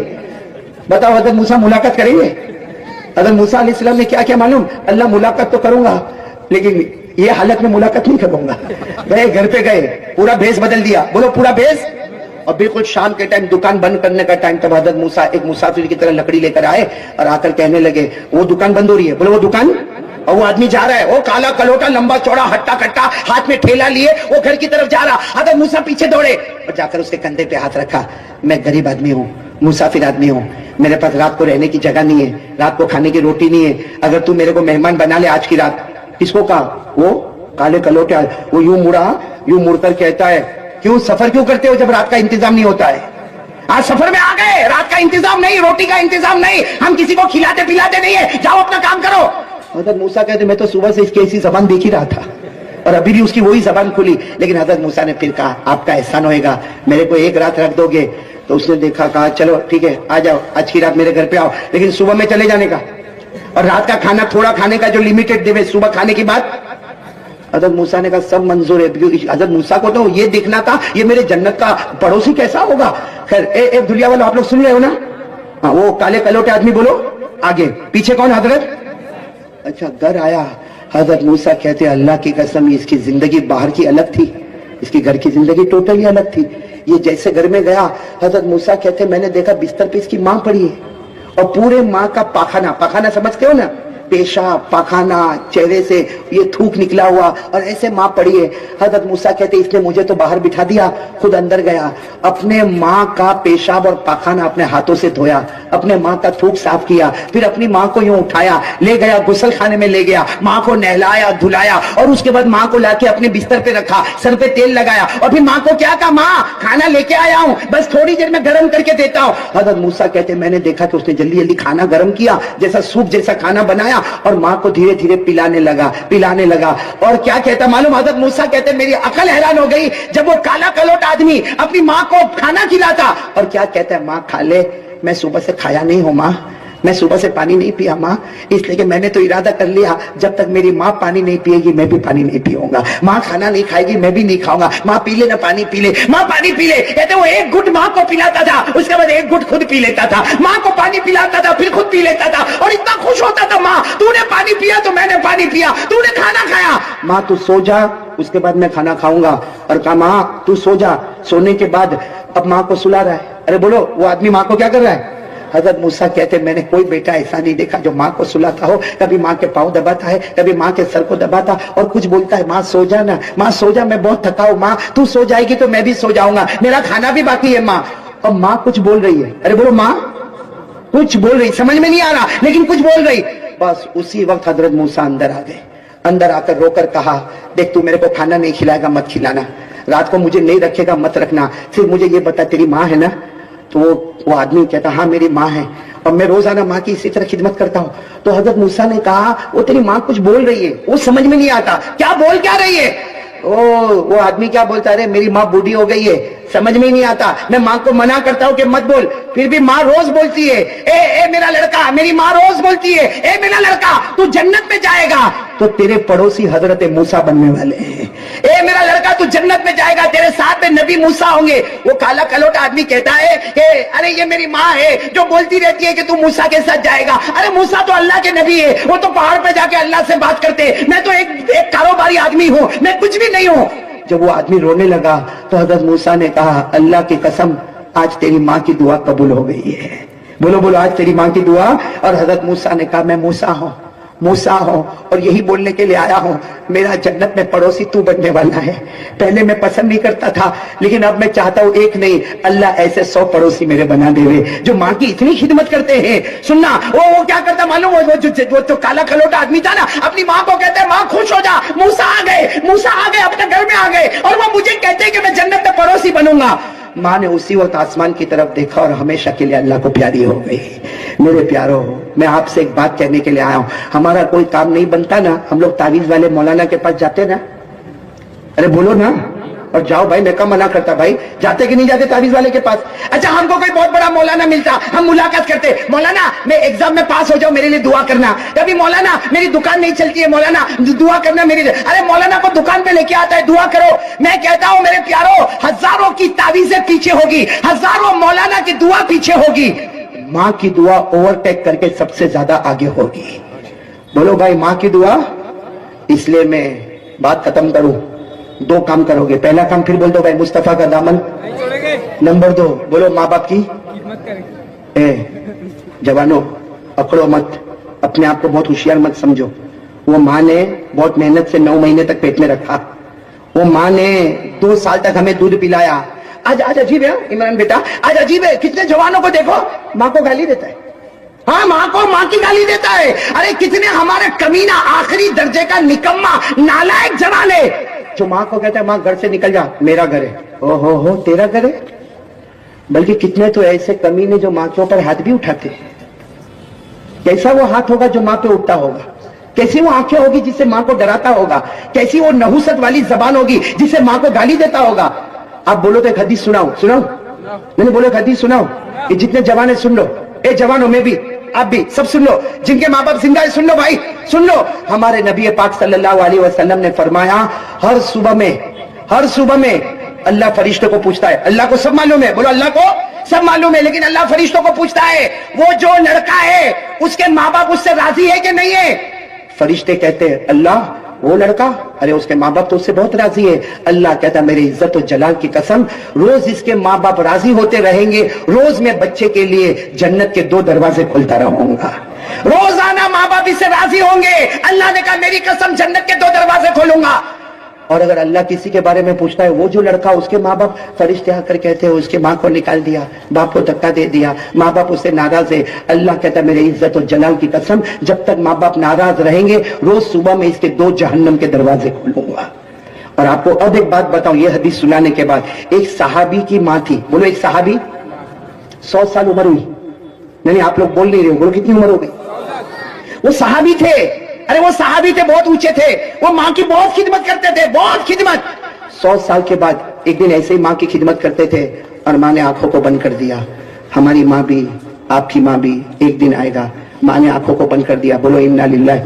بتاؤ حضرت موسیٰ ملاقات کریں گے؟ حضرت موسیٰ علیہ السلام نے کیا کیا معلوم؟ اللہ ملاقات تو کروں گا لیکن یہ حالت میں ملاقات نہیں کروں گا. گئے گھر پہ گئے, پورا بھیس بدل دیا. بولو پورا بھیس. اور بالکل شام کے ٹائم, دکان بند کرنے کا ٹائم, تب حضرت موسیٰ ایک مسافر کی طرح لکڑی لے کر آئے اور آ کر کہنے لگے وہ دکان بند ہو رہی ہے. بولو وہ دکان. اور وہ آدمی جا رہا ہے, وہ کالا کلوٹا, لمبا چوڑا, ہٹا کٹا, ہاتھ میں ٹھیلا لیے, وہ گھر کی طرف جا رہا. حضرت موسیٰ پیچھے دوڑے اور جا کر اس کے کندھے پہ ہاتھ رکھا. میں غریب آدمی ہوں, مسافر آدمی ہوں, میرے پاس رات کو رہنے کی جگہ نہیں ہے, رات کو کھانے کی روٹی نہیں ہے, اگر تو میرے کو مہمان بنا لے آج کی رات. کس کو کہا؟ وہ کالے کلوٹے. وہ یوں مڑ کر کہتا ہے کیوں سفر کیوں کرتے ہو جب رات کا انتظام نہیں ہوتا ہے؟ آج سفر میں آ گئے, رات کا انتظام نہیں, روٹی کا انتظام نہیں, ہم کسی کو کھلاتے پلاتے نہیں ہے, جاؤ اپنا کام کرو. حضرت موسیٰ کہتے میں تو صبح سے اس کی ایسی زبان دیکھ ہی رہا تھا اور ابھی بھی اس کی وہی زبان کھلی. لیکن حضرت موسیٰ نے پھر کہا آپ کا احسان ہوئے گا, میرے کو 1 رات رکھ دو گے؟ تو اس نے دیکھا, کہا چلو ٹھیک ہے آ جاؤ, آج کی رات میرے گھر پہ آؤ, لیکن صبح میں چلے جانے کا, اور رات کا کھانا تھوڑا کھانے کا جو لمیٹڈ دے, صبح کھانے کی بات. حضرت موسیٰ نے کہا سب منظور ہے. حضرت موسیٰ کو تو یہ دیکھنا تھا یہ میرے جنت کا پڑوسی کیسا ہوگا. خیر ایک دھلیا والا آپ لوگ سن رہے ہو نا, ہاں وہ کالے کلوٹے آدمی, بولو آگے, پیچھے کون حضرت. اچھا گھر آیا, حضرت موسیٰ کہتے اللہ کی قسم اس کی زندگی باہر کی الگ تھی, اس کی گھر کی زندگی ٹوٹلی الگ تھی. یہ جیسے گھر میں گیا, حضرت موسیٰ کہتے میں نے دیکھا بستر پہ اس کی ماں پڑی ہے, اور پورے ماں کا پاخانہ سمجھتے ہو نا, پیشاب پاخانہ, چہرے سے یہ تھوک نکلا ہوا, اور ایسے ماں پڑی ہے. حضرت موسیٰ کہتے اس نے مجھے تو باہر بٹھا دیا, خود اندر گیا, اپنے ماں کا پیشاب اور پاخانہ اپنے ہاتھوں سے دھویا, اپنے ماں کا تھوک صاف کیا, پھر اپنی ماں کو یوں اٹھایا, لے گیا غسل خانے میں لے گیا, ماں کو نہلایا دھلایا, اور اس کے بعد ماں کو لا کے اپنے بستر پہ رکھا, سر پہ تیل لگایا, اور پھر ماں کو کیا کہا, ماں کھانا لے کے آیا ہوں, بس تھوڑی دیر میں گرم کر کے دیتا ہوں. حضرت موسیٰ کہتے میں نے دیکھا کہ اس نے جلدی جلدی کھانا گرم کیا, جیسا سوپ جیسا کھانا بنایا, اور ماں کو دھیرے دھیرے پلانے لگا. اور کیا کہتا معلوم, حضرت موسیٰ کہتے میری عقل حیران ہو گئی جب وہ کالا کلوٹ آدمی اپنی ماں کو کھانا کھلاتا, اور کیا کہتا ہے ماں کھا لے, میں صبح سے کھایا نہیں ہوں ماں, میں صبح سے پانی نہیں پیا ماں, اس لیے کہ میں نے تو ارادہ کر لیا جب تک میری ماں پانی نہیں پیے گی میں بھی پانی نہیں پیوں گا, ماں کھانا نہیں کھائے گی میں بھی نہیں کھاؤں گا, ماں پی لے نہ پانی پی لے, ماں پانی پی لے. کہتے وہ 1 گھٹ ماں کو پلاتا تھا, اس کے بعد 1 گھٹ خود پی لیتا تھا, ماں کو پانی پلاتا تھا پھر خود پی لیتا تھا, اور اتنا خوش ہوتا تھا, ماں تو نے پانی پیا تو میں نے پانی پیا, تو نے کھانا کھایا, ماں تو سو جا اس کے بعد میں کھانا کھاؤں گا. اور کہا ماں تو سو جا, سونے کے بعد اب ماں کو سلا رہا ہے. ارے بولو وہ آدمی ماں کو کیا کر رہا ہے, حضرت موسیٰ کہتے میں نے کوئی بیٹا ایسا نہیں دیکھا جو ماں کو سلاتا ہو, کبھی ماں کے پاؤں دباتا ہے, کبھی ماں کے سر کو دباتا اور کچھ بولتا ہے ماں سو جا نا, ماں سو جا, میں بہت تھکا ہوں, ماں تو سو جائے گی تو میں بھی سو جاؤں گا, میرا کھانا بھی باقی ہے ماں. اور ماں کچھ بول رہی ہے, ارے بولو ماں کچھ بول رہی, سمجھ میں نہیں آ رہا لیکن کچھ بول رہی. بس اسی وقت حضرت موسیٰ اندر آ گئے, اندر آ کر رو کر کہا دیکھ تو میرے کو کھانا نہیں کھلائے گا مت کھلانا, رات کو مجھے نہیں رکھے گا مت رکھنا, پھر مجھے یہ بتا تیری ماں ہے نا؟ تو وہ آدمی کہتا ہاں میری ماں ہے اور میں روزانہ ماں کی اسی طرح خدمت کرتا ہوں. تو حضرت موسیٰ نے کہا وہ تیری ماں کچھ بول رہی ہے, وہ سمجھ میں نہیں آتا کیا بول کیا رہی ہے. وہ آدمی کیا بولتا ہے, میری ماں بوڑھی ہو گئی ہے, سمجھ میں نہیں آتا, میں ماں کو منع کرتا ہوں کہ مت بول, پھر بھی ماں روز بولتی ہے اے میرا لڑکا, میری ماں روز بولتی ہے اے میرا لڑکا تو جنت میں جائے گا. تو تیرے پڑوسی حضرت موسیٰ بننے والے ہیں, اے میرا لڑکا تو جنت میں جائے گا, تیرے ساتھ میں نبی موسیٰ ہوں گے. وہ کالا کلوٹا آدمی کہتا ہے کہ ارے یہ میری ماں ہے جو بولتی رہتی ہے کہ تو موسیٰ کے ساتھ جائے گا. ارے موسیٰ تو اللہ کے نبی ہے, وہ تو پہاڑ پہ جا کے اللہ سے بات کرتے, میں تو ایک کاروباری آدمی ہوں, میں کچھ بھی نہیں ہوں. جب وہ آدمی رونے لگا تو حضرت موسیٰ نے کہا اللہ کی قسم آج تیری ماں کی دعا قبول ہو گئی ہے. بولو بولو آج تیری ماں کی دعا. اور حضرت موسیٰ نے کہا میں موسیٰ ہوں اور یہی بولنے کے لیے آیا ہوں, میرا جنت میں پڑوسی تو بننے والا ہے. پہلے میں پسند نہیں کرتا تھا لیکن اب میں چاہتا ہوں ایک نہیں, اللہ ایسے 100 پڑوسی میرے بنا دے جو ماں کی اتنی خدمت کرتے ہیں. سننا وہ کیا کرتا معلوم, وہ جو کالا کھلوٹا آدمی تھا نا, اپنی ماں کو کہتے ماں خوش ہو جا, موسیٰ آ گئے اپنے گھر میں آ گئے اور وہ مجھے کہتے کہ میں جنت میں پڑوسی بنوں گا. ماں نے اسی وقت آسمان کی طرف دیکھا اور ہمیشہ کے لیے اللہ کو پیاری ہو گئی. میرے پیارو میں آپ سے ایک بات کہنے کے لیے آیا ہوں, ہمارا کوئی کام نہیں بنتا نا, ہم لوگ تعویذ والے مولانا کے پاس جاتے نا, ارے بولو نا, اور جاؤ بھائی, میں کم منع کرتا بھائی, جاتے کہ نہیں جاتے تعویذ والے کے پاس. اچھا ہم کو کوئی بہت بڑا مولانا ملتا, ہم ملاقات کرتے, مولانا میں ایگزام میں پاس ہو جاؤں میرے لیے دعا کرنا. کبھی مولانا میری دکان نہیں چلتی ہے, مولانا دعا کرنا میری. ارے مولانا کو دکان پہ لے کے آتا ہے, دعا کرو. میں کہتا ہوں میرے پیارو ہزاروں کی تعویذیں پیچھے ہوگی, ہزاروں مولانا کی دعا پیچھے ہوگی, ماں کی دعا اوورٹیک کر کے سب سے زیادہ آگے ہوگی. بولو بھائی ماں کی دعا. اس لیے میں بات ختم کروں, 2 کام کرو گے. پہلا کام پھر بول دو بھائی مصطفیٰ کا دامن. نمبر 2 بولو ماں باپ کی جوانوں اکڑو مت, اپنے آپ کو بہت ہوشیار مت سمجھو. وہ ماں نے بہت محنت سے 9 مہینے تک پیٹ میں رکھا, وہ ماں نے 2 سال تک ہمیں دودھ پلایا. آج عجیب ہے عمران بیٹا, آج عجیب ہے, کتنے جوانوں کو دیکھو ماں کو گالی دیتا ہے. ہاں ماں کی گالی دیتا ہے. ارے کتنے ہمارے کمینہ آخری درجے کا نکما نالائق جوان ہے جو ماں کو کہتا ہے ماں گھر سے نکل جا, میرا گھر ہے. ہو تیرا گھر ہے. بلکہ کتنے تو ایسے کمینے جو ماں کے اوپر ہاتھ بھی اٹھاتے ہیں. کیسا وہ ہاتھ ہوگا جو ماں پہ اٹھتا ہوگا, کیسی وہ آنکھیں ہوگی جس سے ماں کو ڈراتا ہوگا, کیسی وہ نحوست والی زبان ہوگی جس سے ماں کو گالی دیتا ہوگا. آپ بولو تو ایک حدیث سناؤ, میں نے بولو ایک حدیث سناؤ, کہ جتنے جوان ہیں سن لو, اے جوانوں میں بھی آپ بھی سب سن لو, جن کے ماں باپ زندہ ہے سن لو بھائی سن لو. ہمارے نبی پاک صلی اللہ علیہ وسلم نے فرمایا ہر صبح میں اللہ فرشتوں کو پوچھتا ہے. اللہ کو سب معلوم ہے, بولو اللہ کو سب معلوم ہے, لیکن اللہ فرشتوں کو پوچھتا ہے وہ جو لڑکا ہے اس کے ماں باپ اس سے راضی ہے کہ نہیں ہے. فرشتے کہتے ہیں اللہ وہ لڑکا, ارے اس کے ماں باپ تو اس سے بہت راضی ہے. اللہ کہتا میری عزت و جلال کی قسم روز اس کے ماں باپ راضی ہوتے رہیں گے, روز میں بچے کے لیے جنت کے 2 دروازے کھولتا رہوں گا. روزانہ ماں باپ اس سے راضی ہوں گے. اللہ نے کہا میری قسم جنت کے 2 دروازے کھولوں گا. اور اگر اللہ کسی کے بارے میں پوچھتا ہے وہ جو لڑکا, اس کے ماں باپ فرشتے آ کر کہتے ہیں اس کے ماں کو نکال دیا, باپ کو دھکا دے دیا, ماں باپ اس سے ناراض ہے. اللہ کہتا ہے میری عزت و جلال کی قسم جب تک ماں باپ ناراض رہیں گے روز صبح میں اس کے 2 جہنم کے دروازے کھولوں گا. اور آپ کو اب ایک بات بتاؤں, یہ حدیث سنانے کے بعد, ایک صحابی کی ماں تھی, بولو ایک صحابی, 100 سال عمر ہوئی. نہیں آپ لوگ بول نہیں رہے ہو, بولو کتنی عمر ہو گئی. وہ صحابی تھے, ارے وہ صحابی تھے, بہت اونچے تھے, وہ ماں کی بہت خدمت کرتے تھے, بہت خدمت. 100 سال کے بعد ایک دن ایسے ہی ماں کی خدمت کرتے تھے اور ماں نے آنکھوں کو بند کر دیا. ہماری ماں بھی آپ کی ماں بھی ایک دن آئے گا, ماں نے آنکھوں کو بند کر دیا. بولو انا للہ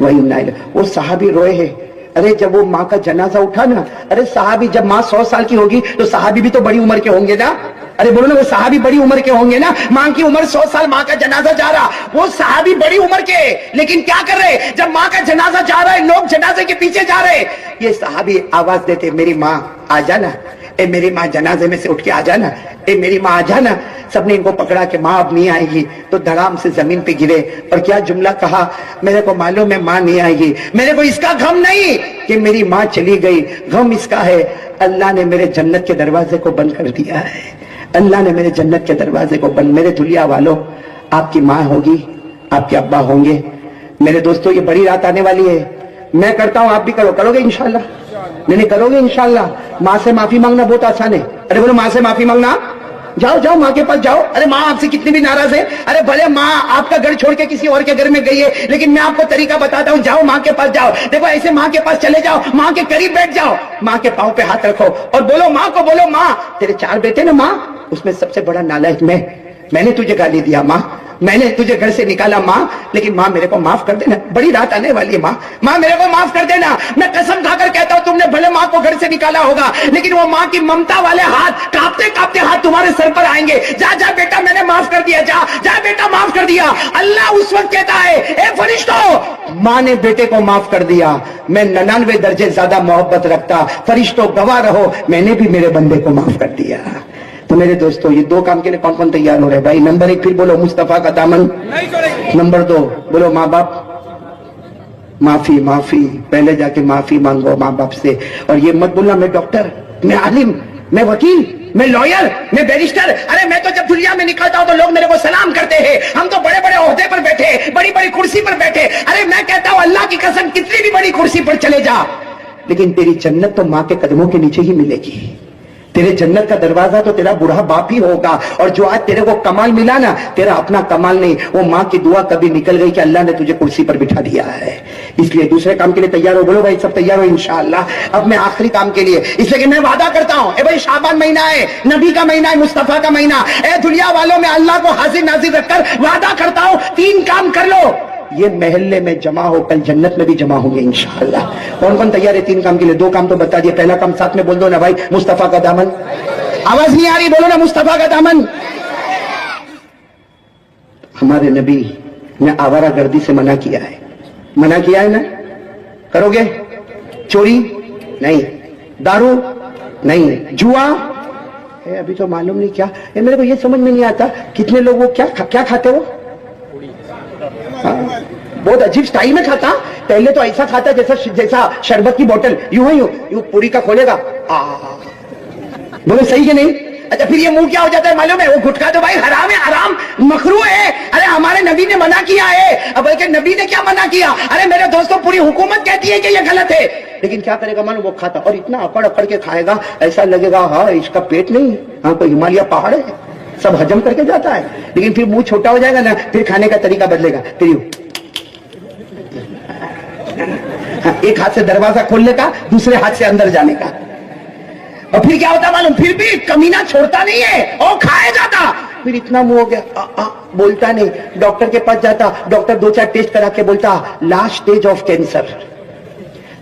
و انا الیہ. وہ صحابی روئے ہیں. ارے جب وہ ماں کا جنازہ اٹھا نا, ارے صحابی جب ماں 100 سال کی ہوگی تو صحابی بھی تو بڑی عمر کے ہوں گے نا. ارے بولو نا وہ صحابی بڑی عمر کے ہوں گے نا. ماں کی عمر 100 سال, ماں کا جنازہ جا رہا, وہ صحابی بڑی عمر کے, لیکن کیا کر رہے, جب ماں کا جنازہ جا رہا ہے لوگ جنازے کے پیچھے جا رہے, یہ صحابی آواز دیتے میری ماں آ جانا, اے میری ماں جنازے میں سے اٹھ کے آ جانا, اے میری ماں آ جانا. سب نے ان کو پکڑا کہ ماں اب نہیں آئے گی, تو دھڑام سے زمین پہ گرے اور کیا جملہ کہا, میرے کو معلوم ہے ماں نہیں آئے گی, میرے کو اس کا غم نہیں کہ میری ماں چلی گئی, غم اس کا ہے اللہ نے میرے جنت کے دروازے کو بند کر دیا ہے, اللہ نے میرے جنت کے دروازے کو بند. میرے دھلیا والوں, آپ کی ماں ہوگی, آپ کے ابا ہوں گے. میرے دوستوں یہ بڑی رات آنے والی ہے, میں کرتا ہوں آپ بھی کرو گے انشاءاللہ, نہیں کرو گے انشاءاللہ. ماں سے معافی مانگنا بہت آسان ہے. ارے بولو ماں سے معافی مانگنا, جاؤ ماں کے پاس جاؤ. ارے ماں آپ سے کتنی بھی ناراض ہے, ارے بھلے ماں آپ کا گھر چھوڑ کے کسی اور کے گھر میں گئی ہے, لیکن میں آپ کو طریقہ بتاتا ہوں, جاؤ ماں کے پاس جاؤ. دیکھو ایسے ماں کے پاس چلے جاؤ, ماں کے قریب بیٹھ جاؤ, ماں کے پاؤں پہ ہاتھ رکھو اور بولو ماں کو, بولو ماں تیرے 4 بیٹے نا ماں, اس میں سب سے بڑا نالائق میں نے تجھے گالی دیا ماں, میں نے تجھے گھر سے نکالا ماں, لیکن ماں میرے کو معاف کر دینا, بڑی رات آنے والی ہے ماں میرے کو معاف کر دینا. میں قسم کھا کر کہتا ہوں تم نے بھلے ماں کو گھر سے نکالا ہوگا, لیکن وہ ماں کی ممتا والے ہاتھ کانپتے کانپتے ہاتھ تمہارے سر پر آئیں گے. جا بیٹا میں نے معاف کر دیا, جا بیٹا معاف کر دیا. اللہ اس وقت کہتا ہے اے فرشتوں, ماں نے بیٹے کو معاف کر دیا, میں 99 درجے زیادہ محبت رکھتا. فرشتوں گواہ رہو, میں نے بھی میرے بندے کو معاف کر دیا. تو میرے دوستو یہ 2 کام کے لیے کون تیار ہو رہے بھائی؟ نمبر 1 پھر بولو مصطفیٰ کا دامن, نمبر 2 بولو ماں باپ معافی, پہلے جا کے معافی مانگو ماں باپ سے. اور یہ مت بولنا میں ڈاکٹر, میں عالم, میں وکیل, میں لائر, میں بیرسٹر. ارے میں تو جب دنیا میں نکلتا ہوں تو لوگ میرے کو سلام کرتے ہیں, ہم تو بڑے بڑے عہدے پر بیٹھے, بڑی بڑی کرسی پر بیٹھے. ارے میں کہتا ہوں اللہ کی قسم کتنی بھی بڑی کرسی پر چلے جا, لیکن تیری جنت تو ماں کے قدموں کے نیچے ہی ملے گی. تیرے جنت کا دروازہ تو تیرا بوڑھا باپ ہی ہوگا. اور جو آج تیرے کو کمال ملا نا, تیرا اپنا کمال نہیں, وہ ماں کی دعا کبھی نکل گئی کہ اللہ نے تجھے کرسی پر بٹھا دیا ہے. اس لیے دوسرے کام کے لیے تیار ہو, بولو بھائی سب تیار ہو انشاءاللہ. اب میں آخری کام کے لیے, اس لیے کہ میں وعدہ کرتا ہوں, اے بھائی شعبان مہینہ ہے, نبی کا مہینہ ہے, مصطفیٰ کا مہینہ, اے دنیا والوں میں اللہ کو حاضر ناظر رکھ کر وعدہ کرتا ہوں 3 کام کر لو, یہ محلے میں جمع ہو, کل جنت میں بھی جمع ہوں گے انشاءاللہ. کون تیار ہے 3 کام کے لیے؟ 2 کام تو بتا دیا. پہلا کام ساتھ میں بول دو نا بھائی, مصطفیٰ کا دامن. آواز نہیں آ رہی, بولو نا مصطفیٰ کا دامن. ہمارے نبی نے آوارہ گردی سے منع کیا ہے نا, کرو گے؟ چوری نہیں, دارو نہیں, جوا ابھی تو معلوم نہیں کیا. میرے کو یہ سمجھ میں نہیں آتا کتنے لوگ وہ کیا کھاتے ہو, بہت عجیب سٹائل میں کھاتا. پہلے تو ایسا کھاتا جیسا شربت کی بوتل, یوں پوری کا کھولے گا, بولو صحیح کہ نہیں؟ اچھا پھر یہ منہ کیا ہو جاتا ہے معلوم ہے, وہ گٹکا تو بھائی حرام ہے, حرام مکروہ ہے. ارے ہمارے نبی نے منع کیا ہے, بلکہ نبی نے کیا منع کیا؟ ارے میرے دوستوں پوری حکومت کہتی ہے کہ یہ غلط ہے, لیکن کیا کرے گا معلوم, وہ کھاتا اور اتنا اکڑ کے کھائے گا, ایسا لگے گا ہاں اس کا پیٹ نہیں, ہاں کوئی ہمالیہ پہاڑ ہے, سب ہجم کر کے جاتا ہے. لیکن پھر منہ چھوٹا ہو جائے گا نا, پھر کھانے کا طریقہ بدلے گا, پھر یوں ایک ہاتھ سے دروازہ کھولنے کا, دوسرے ہاتھ سے اندر جانے کا. اور پھر کیا ہوتا معلوم, پھر بھی کمینہ چھوڑتا نہیں ہے اور کھائے جاتا. پھر اتنا منہ ہو گیا, بولتا نہیں. ڈاکٹر کے پاس جاتا, ڈاکٹر 2-4 ٹیسٹ کرا کے بولتا لاسٹ اسٹیج آف کینسر.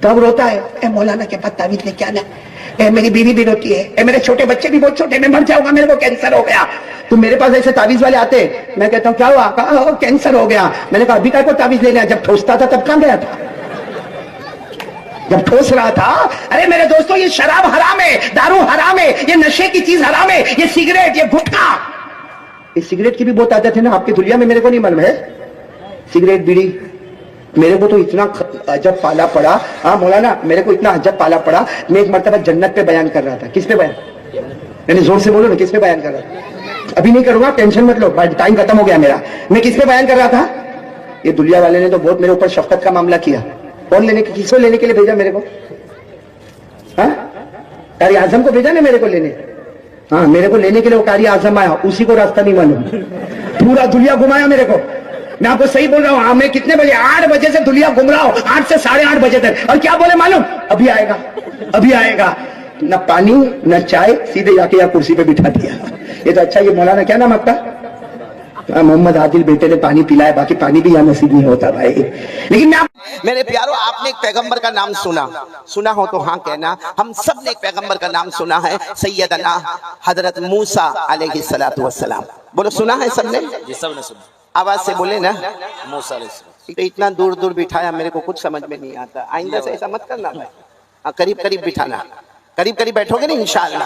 تب روتا ہے, اے مولانا کے پاس تعویذ لے کے آنا, اے میری بیوی بھی روتی ہے, اے میرے چھوٹے بچے بھی بہت چھوٹے, میں مر جاؤں گا, میرے کو کینسر ہو گیا. تو میرے پاس ایسے تعویذ والے آتے, میں کہتا ہوں کیا ہوا, کہا کینسر ہو گیا. میں نے کہا ابھی کا کو تعویذ لینا, جب ٹھوستا تھا تب کہاں گیا تھا, جب ٹھوس رہا تھا. ارے میرے دوستوں یہ شراب حرام ہے, دارو حرام ہے, یہ نشے کی چیز حرام ہے, یہ سگریٹ, یہ گٹکا. اس سگریٹ کی بھی بہت عادت ہے نا آپ کی دنیا میں, میرے کو نہیں معلوم ہے. سگریٹ بیڑی میرے کو تو اتنا عجب پالا پڑا, ہاں مولانا میرے کو اتنا عجب پالا پڑا. میں ایک مرتبہ جنت پہ بیان کر رہا تھا. کس پہ بیان, یعنی زور سے بولو نا, کس پہ بیان کر رہا تھا؟ ابھی نہیں کروں گا, ٹینشن مت لو, ٹائم ختم ہو گیا میرا. میں کس پہ بیان کر رہا تھا؟ یہ دنیا والے نے تو بہت میرے اوپر شفقت کا معاملہ کیا. کون لینے, کس کو لینے کے لیے بھیجا میرے کو؟ ہاں قاری اعظم کو بھیجا نا میرے کو لینے. ہاں میرے کو لینے کے لیے وہ قاری اعظم آیا, اسی کو راستہ نہیں معلوم, پورا دنیا گھمایا میرے کو. میں آپ کو صحیح بول رہا ہوں, ہاں میں کتنے بجے, 8 بجے سے دنیا گھوم رہا ہوں, 8 سے 8:30 بجے تک. اور کیا بولے معلوم, ابھی آئے گا, ابھی آئے گا. نہ پانی نہ چائے, سیدھے جا کے یا کرسی پہ بٹھا دیا. یہ تو اچھا, یہ مولانا کیا نام آپ کا؟ محمد عادل بیٹے نے پانی پلایا, باقی پانی بھی یہاں نصیب نہیں ہوتا بھائی. لیکن میں میرے پیارو, آپ نے ایک پیغمبر کا نام سنا ہو تو ہاں کہنا. ہم سب نے ایک پیغمبر کا نام سنا ہے, سیدنا حضرت موسیٰ علیہ السلام. بولو سنا ہے سب نے؟ جی سب نے سنا. آواز سے بولے نا. موسیٰ علیہ السلام. اتنا دور دور بٹھایا, میرے کو کچھ سمجھ میں نہیں آتا. آئندہ سے ایسا مت کرنا بھائی, قریب قریب بٹھانا. قریب قریب بیٹھو گے نا انشاءاللہ،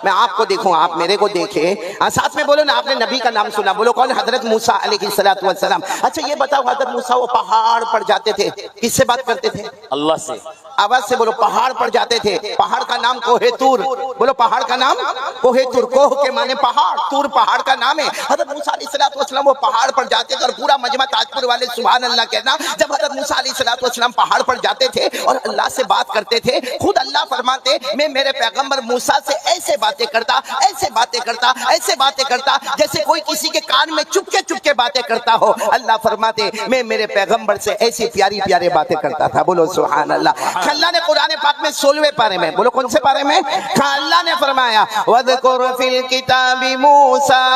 میں آپ کو دیکھوں آپ میرے کو دیکھیں. ساتھ میں بولو نا آپ نے نبی کا نام سنا، بولو کون؟ حضرت موسیٰ علیہ السلام. اچھا یہ بتاؤ حضرت موسیٰ وہ پہاڑ پر جاتے تھے، کس سے بات کرتے تھے؟ اللہ سے. آواز سے بولو. پہاڑ پر جاتے تھے، پہاڑ کا نام کوہ طور. بولو پہاڑ کا نام کوہ طور. کوہ کے معنی پہاڑ، طور پہاڑ کا نام ہے. حضرت موسیٰ علیہ السلام وہ پہاڑ پر جاتے تھے، اور پورا مجمع تاجپور والے سبحان اللہ کہنا. جب حضرت موسیٰ علیہ السلام پہاڑ پر جاتے تھے اور اللہ سے بات کرتے تھے، خود اللہ فرماتے میں میرے پیغمبر موسیٰ سے ایسے باتیں کرتا، ایسے باتیں کرتا، ایسے باتیں کرتا جیسے کوئی کسی کے کان میں چپ کے باتیں کرتا ہو. اللہ فرماتے میں میرے پیغمبر سے ایسی پیاری پیارے باتیں کرتا تھا. بولو سبحان اللہ. اللہ نے قرآن پاک میں 16ویں پارے میں، بولو کون سے پارے میں؟ اللہ نے فرمایا وَاذْكُرْ فِي الْكِتَابِ مُوسَىٰ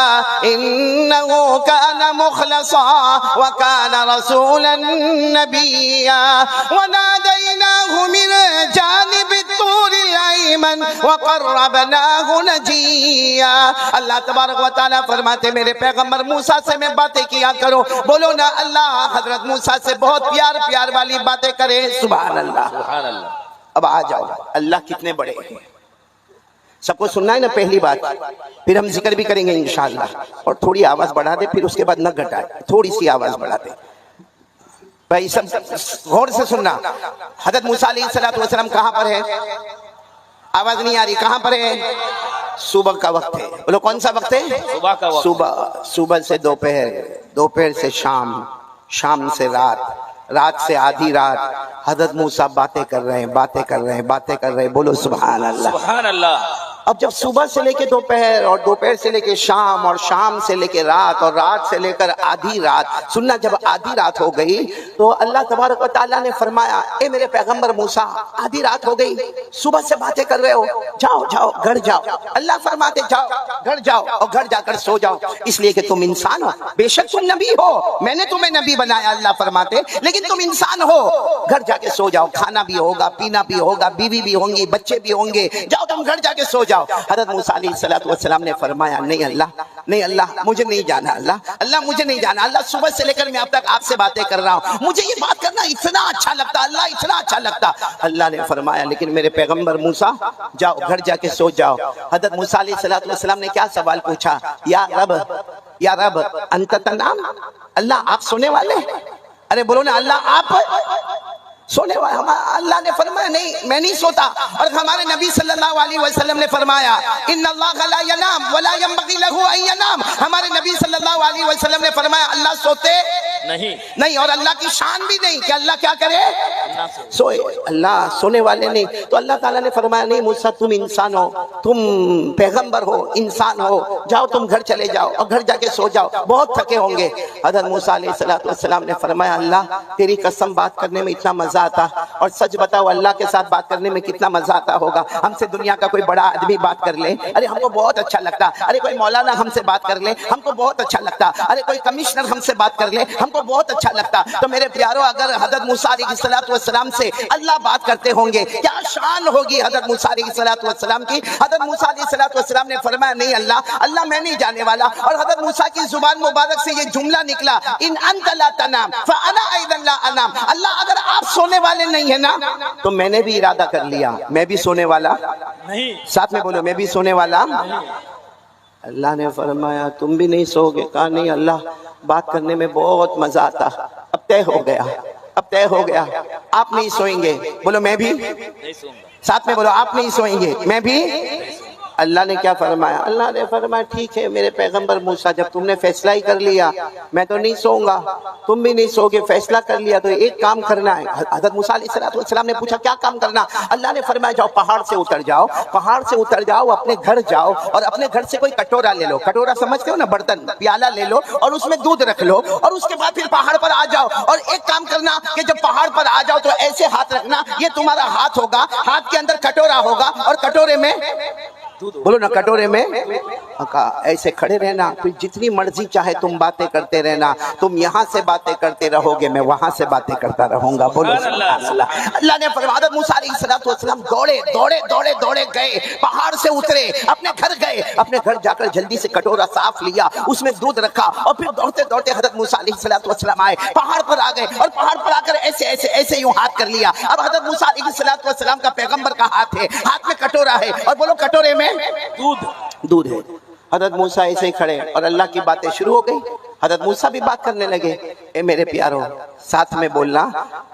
إِنَّهُ كَانَ مُخْلَصًا وَكَانَ رَسُولًا نَبِيًّا وَنَادَيْنَاهُ مِنْ جَانِبِ الطُّورِ الْأَيْمَنِ وَقَرَّبْنَاهُ نَجِيًّا. اللہ تبارک و تعالیٰ فرماتے میرے پیغمبر موسیٰ سے میں باتیں کیا کرو. بولو نا اللہ حضرت موسیٰ سے بہت پیار والی باتیں کرے. سبحان اللہ. سبحان اللہ. اب آ جاؤ اللہ کتنے بڑے ہیں. سب کو سننا ہے نا پہلی بات، پھر ہم ذکر بھی کریں گے انشاءاللہ. اور تھوڑی آواز بڑھا دے، پھر اس کے بعد نہ گھٹائے، تھوڑی سی آواز بڑھا دے بھائی. سب غور سے سننا. حضرت موسیٰ علیہ السلام کہاں پر ہے؟ آواز نہیں آ رہی. کہاں پر ہے؟ صبح کا وقت ہے. بولو کون سا وقت ہے؟ صبح کا وقت. صبح سے دوپہر، دوپہر سے شام، شام سے رات، رات سے آدھی رات. حضرت موسیٰ باتیں کر رہے ہیں. بولو سبحان اللہ. سبحان اللہ. اب جب صبح سے لے کے دوپہر، اور دوپہر سے لے کے شام، اور شام سے لے کے رات، اور رات سے لے کر آدھی رات، سننا جب آدھی رات ہو گئی تو اللہ تبارک و تعالیٰ نے فرمایا اے میرے پیغمبر موسیٰ آدھی رات ہو گئی، صبح سے باتیں کر رہے ہو، جاؤ گھر جاؤ. اللہ فرماتے جاؤ گھر جاؤ، اور گھر جا کر سو جاؤ، اس لیے کہ تم انسان ہو. بے شک تم نبی ہو، میں نے تمہیں نبی بنایا اللہ فرماتے، لیکن تم انسان ہو. گھر جا کے سو جاؤ، کھانا بھی ہوگا، پینا بھی ہوگا، بیوی بھی ہوں گی، بچے بھی ہوں گے. جاؤ تم گھر جا کے سو جاؤ. حضرت موسیٰ علیہ السلام نے فرمایا نہیں اللہ مجھے نہیں جانا. اللہ مجھے نہیں جانا. اللہ صبح سے لے کر میں اب تک آپ سے باتیں کر رہا ہوں، مجھے یہ بات کرنا اتنا اچھا لگتا، اللہ اتنا اچھا لگتا. اللہ نے فرمایا لیکن میرے پیغمبر موسیٰ جاؤ گھر جا کے سو جاؤ. حضرت موسیٰ علیہ السلام نے کیا سوال پوچھا؟ یا رب انت تنام، اللہ آپ سونے والے؟ ارے بولو نا اللہ آپ سونے والا. اللہ نے فرمایا نہیں میں نہیں سوتا. اور ہمارے نبی صلی اللہ علیہ وسلم نے فرمایا ان اللہ لا ینام ولا ينبغي له ان ينام. ہمارے نبی صلی اللہ علیہ وسلم نے فرمایا اللہ سوتے نہیں، اور اللہ کی شان بھی نہیں کہ اللہ کیا کرے سوئے. اللہ سونے والے نہیں. تو اللہ تعالیٰ نے فرمایا نہیں موسیٰ تم انسان ہو، تم پیغمبر ہو، انسان ہو، جاؤ تم گھر چلے جاؤ اور گھر جا کے سو جاؤ، بہت تھکے ہوں گے. حضرت موسیٰ علیہ السلام نے فرمایا اللہ تیری قسم بات کرنے میں اتنا مزہ آتا، اور سچ بتاؤ اللہ کے ساتھ بات کرنے میں کتنا مزہ آتا ہوگا. ہم سے دنیا کا کوئی بڑا آدمی بات کر لے، ارے ہم کو بہت اچھا لگتا. ارے کوئی مولانا ہم سے بات کر لے، ہم کو بہت اچھا لگتا. ارے کوئی کمشنر ہم سے بات کر لے، ہم کو بہت اچھا لگتا. تو میرے پیارو اگر حضرت موسیٰ علیہ السلام سے اللہ بات کرتے ہوں گے کیا شان ہوگی حضرت موسیٰ علیہ السلام کی. حضرت موسیٰ علیہ السلام نے فرمایا نہیں اللہ میں نہیں جانے والا. اور حضرت موسیٰ کی زبان مبارک سے یہ جملہ نکلا ان انت لا تنام فانا ایضا لا انام. اللہ اگر آپ سونے والے نہیں ہیں نا تو میں نے بھی ارادہ کر لیا میں بھی سونے والا نہیں. ساتھ میں بولو میں بھی سونے والا. اللہ نے فرمایا تم بھی نہیں سو گے؟ کہا نہیں اللہ بات کرنے میں بہت مزہ آتا. اب طے ہو گیا آپ نہیں سوئیں گے. بولو میں بھی. ساتھ میں بولو آپ نہیں سوئیں گے میں بھی. اللہ نے کیا فرمایا؟ اللہ نے فرمایا ٹھیک ہے میرے پیغمبر موسیٰ جب تم نے فیصلہ ہی کر لیا میں تو نہیں سوؤں گا، تم بھی نہیں سو گے، فیصلہ کر لیا تو ایک کام کرنا ہے. حضرت موسیٰ علیہ السلام نے پوچھا کیا کام کرنا؟ اللہ نے فرمایا جاؤ پہاڑ سے اتر جاؤ اپنے گھر جاؤ اور اپنے گھر سے کوئی کٹورا لے لو. کٹورا سمجھتے ہو نا، برتن، پیالہ لے لو اور اس میں دودھ رکھ لو، اور اس کے بعد پھر پہاڑ پر آ جاؤ. اور ایک کام کرنا کہ جب پہاڑ پر آ جاؤ تو ایسے ہاتھ رکھنا، یہ تمہارا ہاتھ ہوگا، ہاتھ کے اندر کٹورا ہوگا اور کٹورے میں بولو نا کٹورے میں ایسے کھڑے رہنا، پھر جتنی مرضی چاہے تم باتیں کرتے رہنا، تم یہاں سے باتیں کرتے رہو گے، میں وہاں سے باتیں کرتا رہوں گا. بولو سبحان اللہ. اللہ نے فرمایا حضرت موسیٰ علیہ السلام دوڑے گئے، پہاڑ سے اترے، اپنے گھر گئے، اپنے گھر جا کر جلدی سے کٹورا صاف لیا، اس میں دودھ رکھا، اور پھر دوڑتے حضرت موسیٰ علیہ السلام آئے، پہاڑ پر آ گئے، اور پہاڑ پر آ کر ایسے یوں ہاتھ کر لیا. اب حضرت موسیٰ علیہ السلام کا پیغمبر کا ہاتھ ہے، ہاتھ میں کٹورا ہے، اور بولو کٹورے میں دودھ ہے. حضرت موسیٰ ایسے ہی کھڑے اور اللہ کی باتیں شروع ہو گئی. حضرت موسیٰ بھی بات کرنے لگے. اے میرے پیارو ساتھ میں بولنا،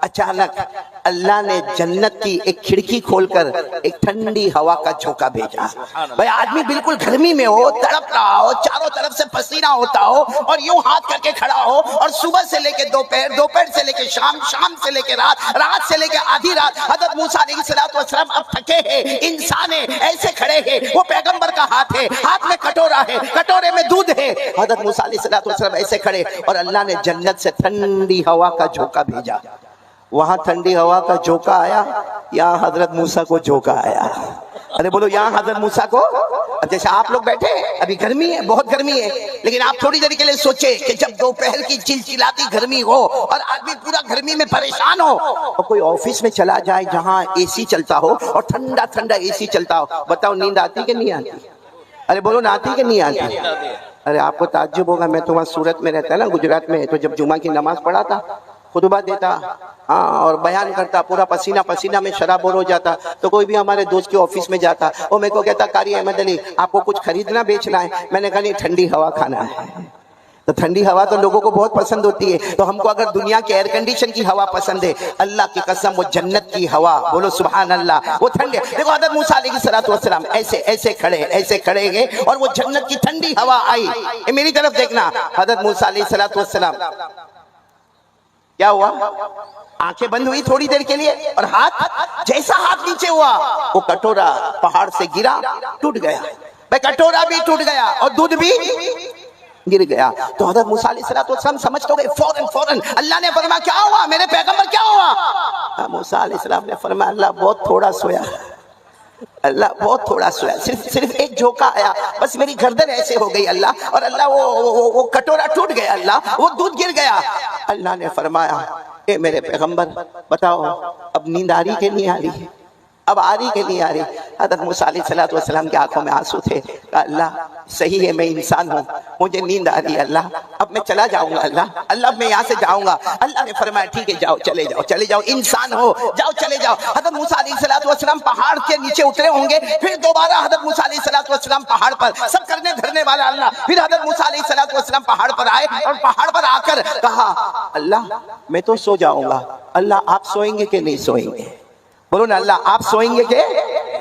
اچانک اللہ نے جنت کی ایک کھڑکی کھول کر ایک ٹھنڈی ہوا کا جھونکا بھیجا. بھائی آدمی بالکل گرمی میں ہو، تڑپ رہا ہو، چاروں طرف سے پسینہ ہوتا ہو، اور یوں ہاتھ کر کے کھڑا ہو، اور صبح سے لے کے دوپہر سے لے کے شام سے لے کے رات سے لے کے آدھی رات حضرت موسیٰ علیہ السلام اب تھکے ہیں، انسان ہیں، ایسے کھڑے ہیں. وہ پیغمبر کا ہاتھ ہے، ہاتھ میں کٹورا ہے، کٹورے میں دودھ ہے. حضرت موسیٰ علیہ السلام ایسے کھڑے اور اللہ نے جنت سے ٹھنڈی ہوا کا جھونکا بھیجا. وہاں ٹھنڈی ہوا کا جھونکا آیا، یہاں حضرت موسیٰ کو جھونکا آیا. ارے بولو یہاں حضرت موسیٰ کو. جیسے آپ لوگ بیٹھے ابھی گرمی ہے، بہت گرمی ہے، لیکن آپ تھوڑی دیر کے لیے سوچے کہ جب دوپہر کی چلچلاتی گرمی ہو اور آدمی پورا گرمی میں پریشان ہو، اور کوئی آفس میں چلا جائے جہاں اے سی چلتا ہو اور ٹھنڈا اے سی چلتا ہو، بتاؤ نیند آتی کہ نہیں آتی؟ ارے بولو نہ آتی کہ نہیں آتی؟ ارے آپ کو تعجب ہوگا، میں تو وہاں سورت میں رہتا نا، گجرات میں، تو جب جمعہ کی نماز پڑھاتا، خطبہ دیتا، اور بیان کرتا، پورا پسینہ میں شرابور ہو جاتا، تو کوئی بھی ہمارے دوست کے آفس میں جاتا، وہ میرے کو کہتا قاری احمد علی آپ کو کچھ خریدنا بیچنا ہے؟ میں نے کہا نہیں، ٹھنڈی ہوا کھانا ہے. تو ٹھنڈی ہوا تو لوگوں کو بہت پسند ہوتی ہے، تو ہم کو اگر دنیا کے ایئر کنڈیشن کی ہوا پسند ہے، اللہ کی قسم وہ جنت کی ہوا، بولو سبحان اللہ، وہ ٹھنڈی. دیکھو حضرت موسیٰ علیہ السلام ایسے کھڑے گئے، اور وہ جنت کی ٹھنڈی ہوا آئی. میری طرف دیکھنا، حضرت موسیٰ علیہ السلام کیا ہوا؟ آنکھیں بند ہوئی تھوڑی دیر کے لیے، اور جیسا ہاتھ نیچے ہوا، وہ کٹورا پہاڑ سے گرا، ٹوٹ گیا. بھائی کٹورا بھی ٹوٹ گیا اور دودھ بھی گر گیا. تو حضرت موسیٰ علیہ السلام سمجھ تو گئے، فوراً اللہ نے فرمایا کیا ہوا میرے پیغمبر، کیا ہوا؟ موسیٰ علیہ السلام نے فرمایا اللہ بہت تھوڑا سویا، اللہ بہت تھوڑا سویا، صرف ایک جھونکا آیا، بس میری گردن ایسے ہو گئی اللہ، اور اللہ وہ کٹورا ٹوٹ گیا، اللہ وہ دودھ گر گیا. اللہ نے فرمایا اے میرے پیغمبر بتاؤ اب نیند آ رہی کہ نہیں آ رہی؟ اب آ رہی کہ نہیں آ رہی؟ حضرت موسیٰ علیہ السلام کی آنکھوں میں آنسو تھے. اللہ صحیح ہے میں انسان ہوں، مجھے نیند آ رہی ہے اللہ، اب میں چلا جاؤں گا اللہ اب میں یہاں سے جاؤں گا. اللہ نے فرمایا ٹھیک ہے جاؤ، چلے جاؤ، انسان ہو، جاؤ چلے جاؤ. حضرت موسیٰ علیہ السلام پہاڑ کے نیچے اترے ہوں گے، پھر دوبارہ حضرت موسیٰ علیہ السلام پہاڑ پر، سب کرنے دھرنے والا اللہ. پھر حضرت موسیٰ علیہ السلام پہاڑ پر آئے، اور پہاڑ پر آ کر کہا اللہ میں تو سو جاؤں گا، اللہ آپ سوئیں گے کہ نہیں سوئیں گے؟ بولو نا اللہ آپ سوئیں گے کہ؟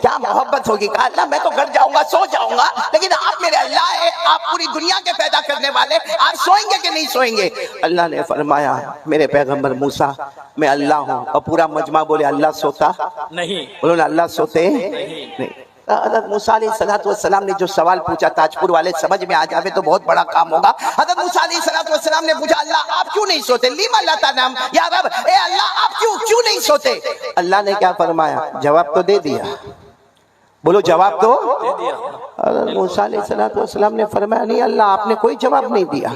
کیا محبت ہوگی. کہا اللہ میں تو گھر جاؤں گا، سو جاؤں گا، لیکن آپ میرے اللہ ہے، آپ پوری دنیا کے پیدا کرنے والے، آپ سوئیں گے کہ نہیں سوئیں گے؟ اللہ نے فرمایا میرے پیغمبر موسیٰ میں اللہ ہوں. اور پورا مجمع بولے اللہ سوتا نہیں. بولو نا اللہ سوتے نہیں. حضرت موسیٰ علیہ السلام نے جو سوال پوچھا، تاج پور والے سمجھ میں آ جاوے تو بہت بڑا کام ہوگا. حضرت موسیٰ علیہ السلام نے پوچھا اللہ آپ کیوں نہیں سوتے؟ لیما اللہ تعالیٰ یا رب، اے اللہ آپ کیوں نہیں سوتے؟ اللہ نے کیا فرمایا؟ جواب تو دے دیا. بولو جواب تو دے دیا. حضرت موسیٰ علیہ السلام نے فرمایا نہیں اللہ آپ نے کوئی جواب نہیں دیا،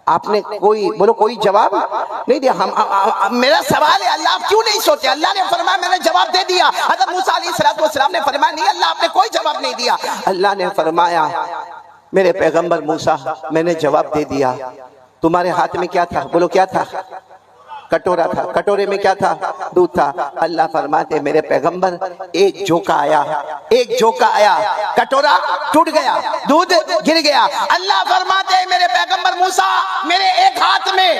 آپ نے کوئی جواب نہیں دیا. میرا سوال ہے اللہ آپ کیوں نہیں سوتے؟ اللہ نے فرمایا میں نے جواب دے دیا. حضرت موسیٰ علیہ السلام نے فرمایا نہیں اللہ آپ نے کوئی جواب نہیں دیا. اللہ نے فرمایا میرے پیغمبر موسیٰ میں نے جواب دے دیا. تمہارے ہاتھ میں کیا تھا؟ بولو کیا تھا؟ کٹورا تھا. کٹورے میں کیا تھا؟ دودھ تھا. اللہ فرماتے میرے پیغمبر ایک جھونکا آیا، کٹورا ٹوٹ گیا، دودھ گر گیا. اللہ فرماتے میرے پیغمبر موسیٰ میرے ایک ہاتھ میں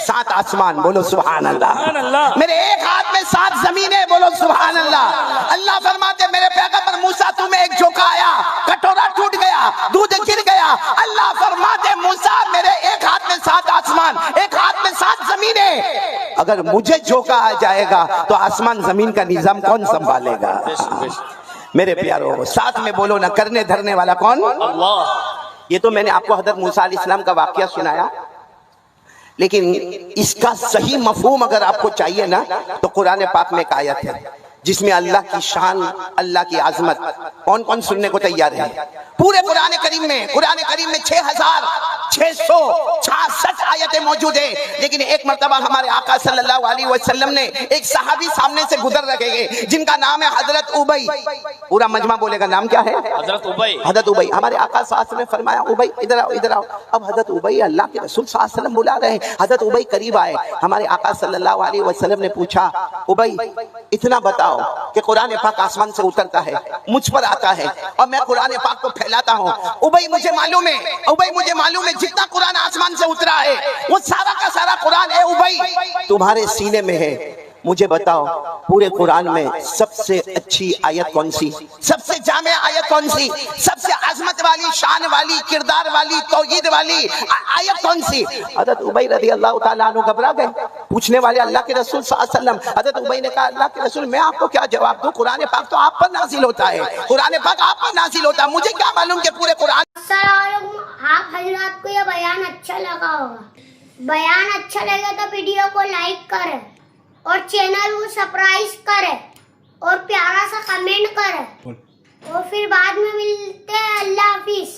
7 آسمان، بولو سبحان اللہ، میرے ایک ہاتھ میں 7 زمینیں، بولو سبحان اللہ. اللہ فرماتے میرے پیغمبر موسیٰ تمہیں ایک جھونکا آیا، کٹورا ٹوٹ گیا، دودھ گر گیا. اللہ فرماتے موسیٰ میرے ایک ہاتھ میں 7 آسمان، ایک ہاتھ میں 7 زمینیں. اگر مجھے جھونکا آ جائے گا تو آسمان زمین کا نظام کون سنبھالے گا؟ میرے پیارو ساتھ میں بولو نا کرنے دھرنے والا کون؟ اللہ. یہ تو میں نے آپ کو حضرت موسیٰ علیہ السلام کا واقعہ سنایا، لیکن اس کا صحیح مفہوم اگر آپ کو چاہیے نا تو قرآن پاک میں ایک آیت ہے. جس میں اللہ کی شان، اللہ کی عظمت، کون کون سننے کو تیار ہے؟ پورے قرآن کریم میں 6666 آیتیں موجود ہیں، لیکن ایک مرتبہ ہمارے آقا صلی اللہ علیہ وسلم نے ایک صحابی سامنے سے گزر رہے ہیں جن کا نام ہے حضرت ابی. پورا مجمع بولے گا نام کیا ہے؟ حضرت ابی. حضرت ابی. ہمارے آقا صلی اللہ علیہ وسلم نے فرمایا ابی ادھر آؤ ادھر آؤ. اب حضرت ابی اللہ کے رسول صلی اللہ علیہ وسلم بلا رہے ہیں. حضرت ابی قریب آئے. ہمارے آقا صلی اللہ علیہ وسلم نے پوچھا ابی اتنا بتاؤ کہ قرآن پاک آسمان سے اترتا ہے، مجھ پر آتا ہے اور میں قرآن پاک کو پھیلاتا ہوں. ابی مجھے معلوم ہے جتنا قرآن آسمان سے اترا ہے وہ سارا کا سارا قرآن ہے ابی تمہارے سینے میں ہے. مجھے بتاؤ پورے قرآن میں سب سے اچھی آیت کون سی، سب سے جامع آیت کون سی، سب سے عظمت والی، شان والی، کردار والی، توحید والی آیت کون سی؟ حضرت ابی رضی اللہ تعالیٰ عنہ گھبرا گئے. پوچھنے والے اللہ کے رسول صلی اللہ علیہ وسلم. حضرت ابی نے کہا اللہ کے رسول میں آپ کو کیا جواب دوں؟ قرآن پاک تو آپ پر نازل ہوتا ہے، قرآن پاک آپ پر نازل ہوتا ہے، مجھے کیا معلوم کہ پورے قرآن. السلام علیکم. آپ حضرات کو یہ بیان اچھا لگا ہوگا. بیان اچھا لگا تو ویڈیو کو لائک کریں اور چینل کو سبسکرائب کریں اور پیارا سا کمنٹ کریں اور پھر بعد میں ملتے ہیں. اللہ حافظ.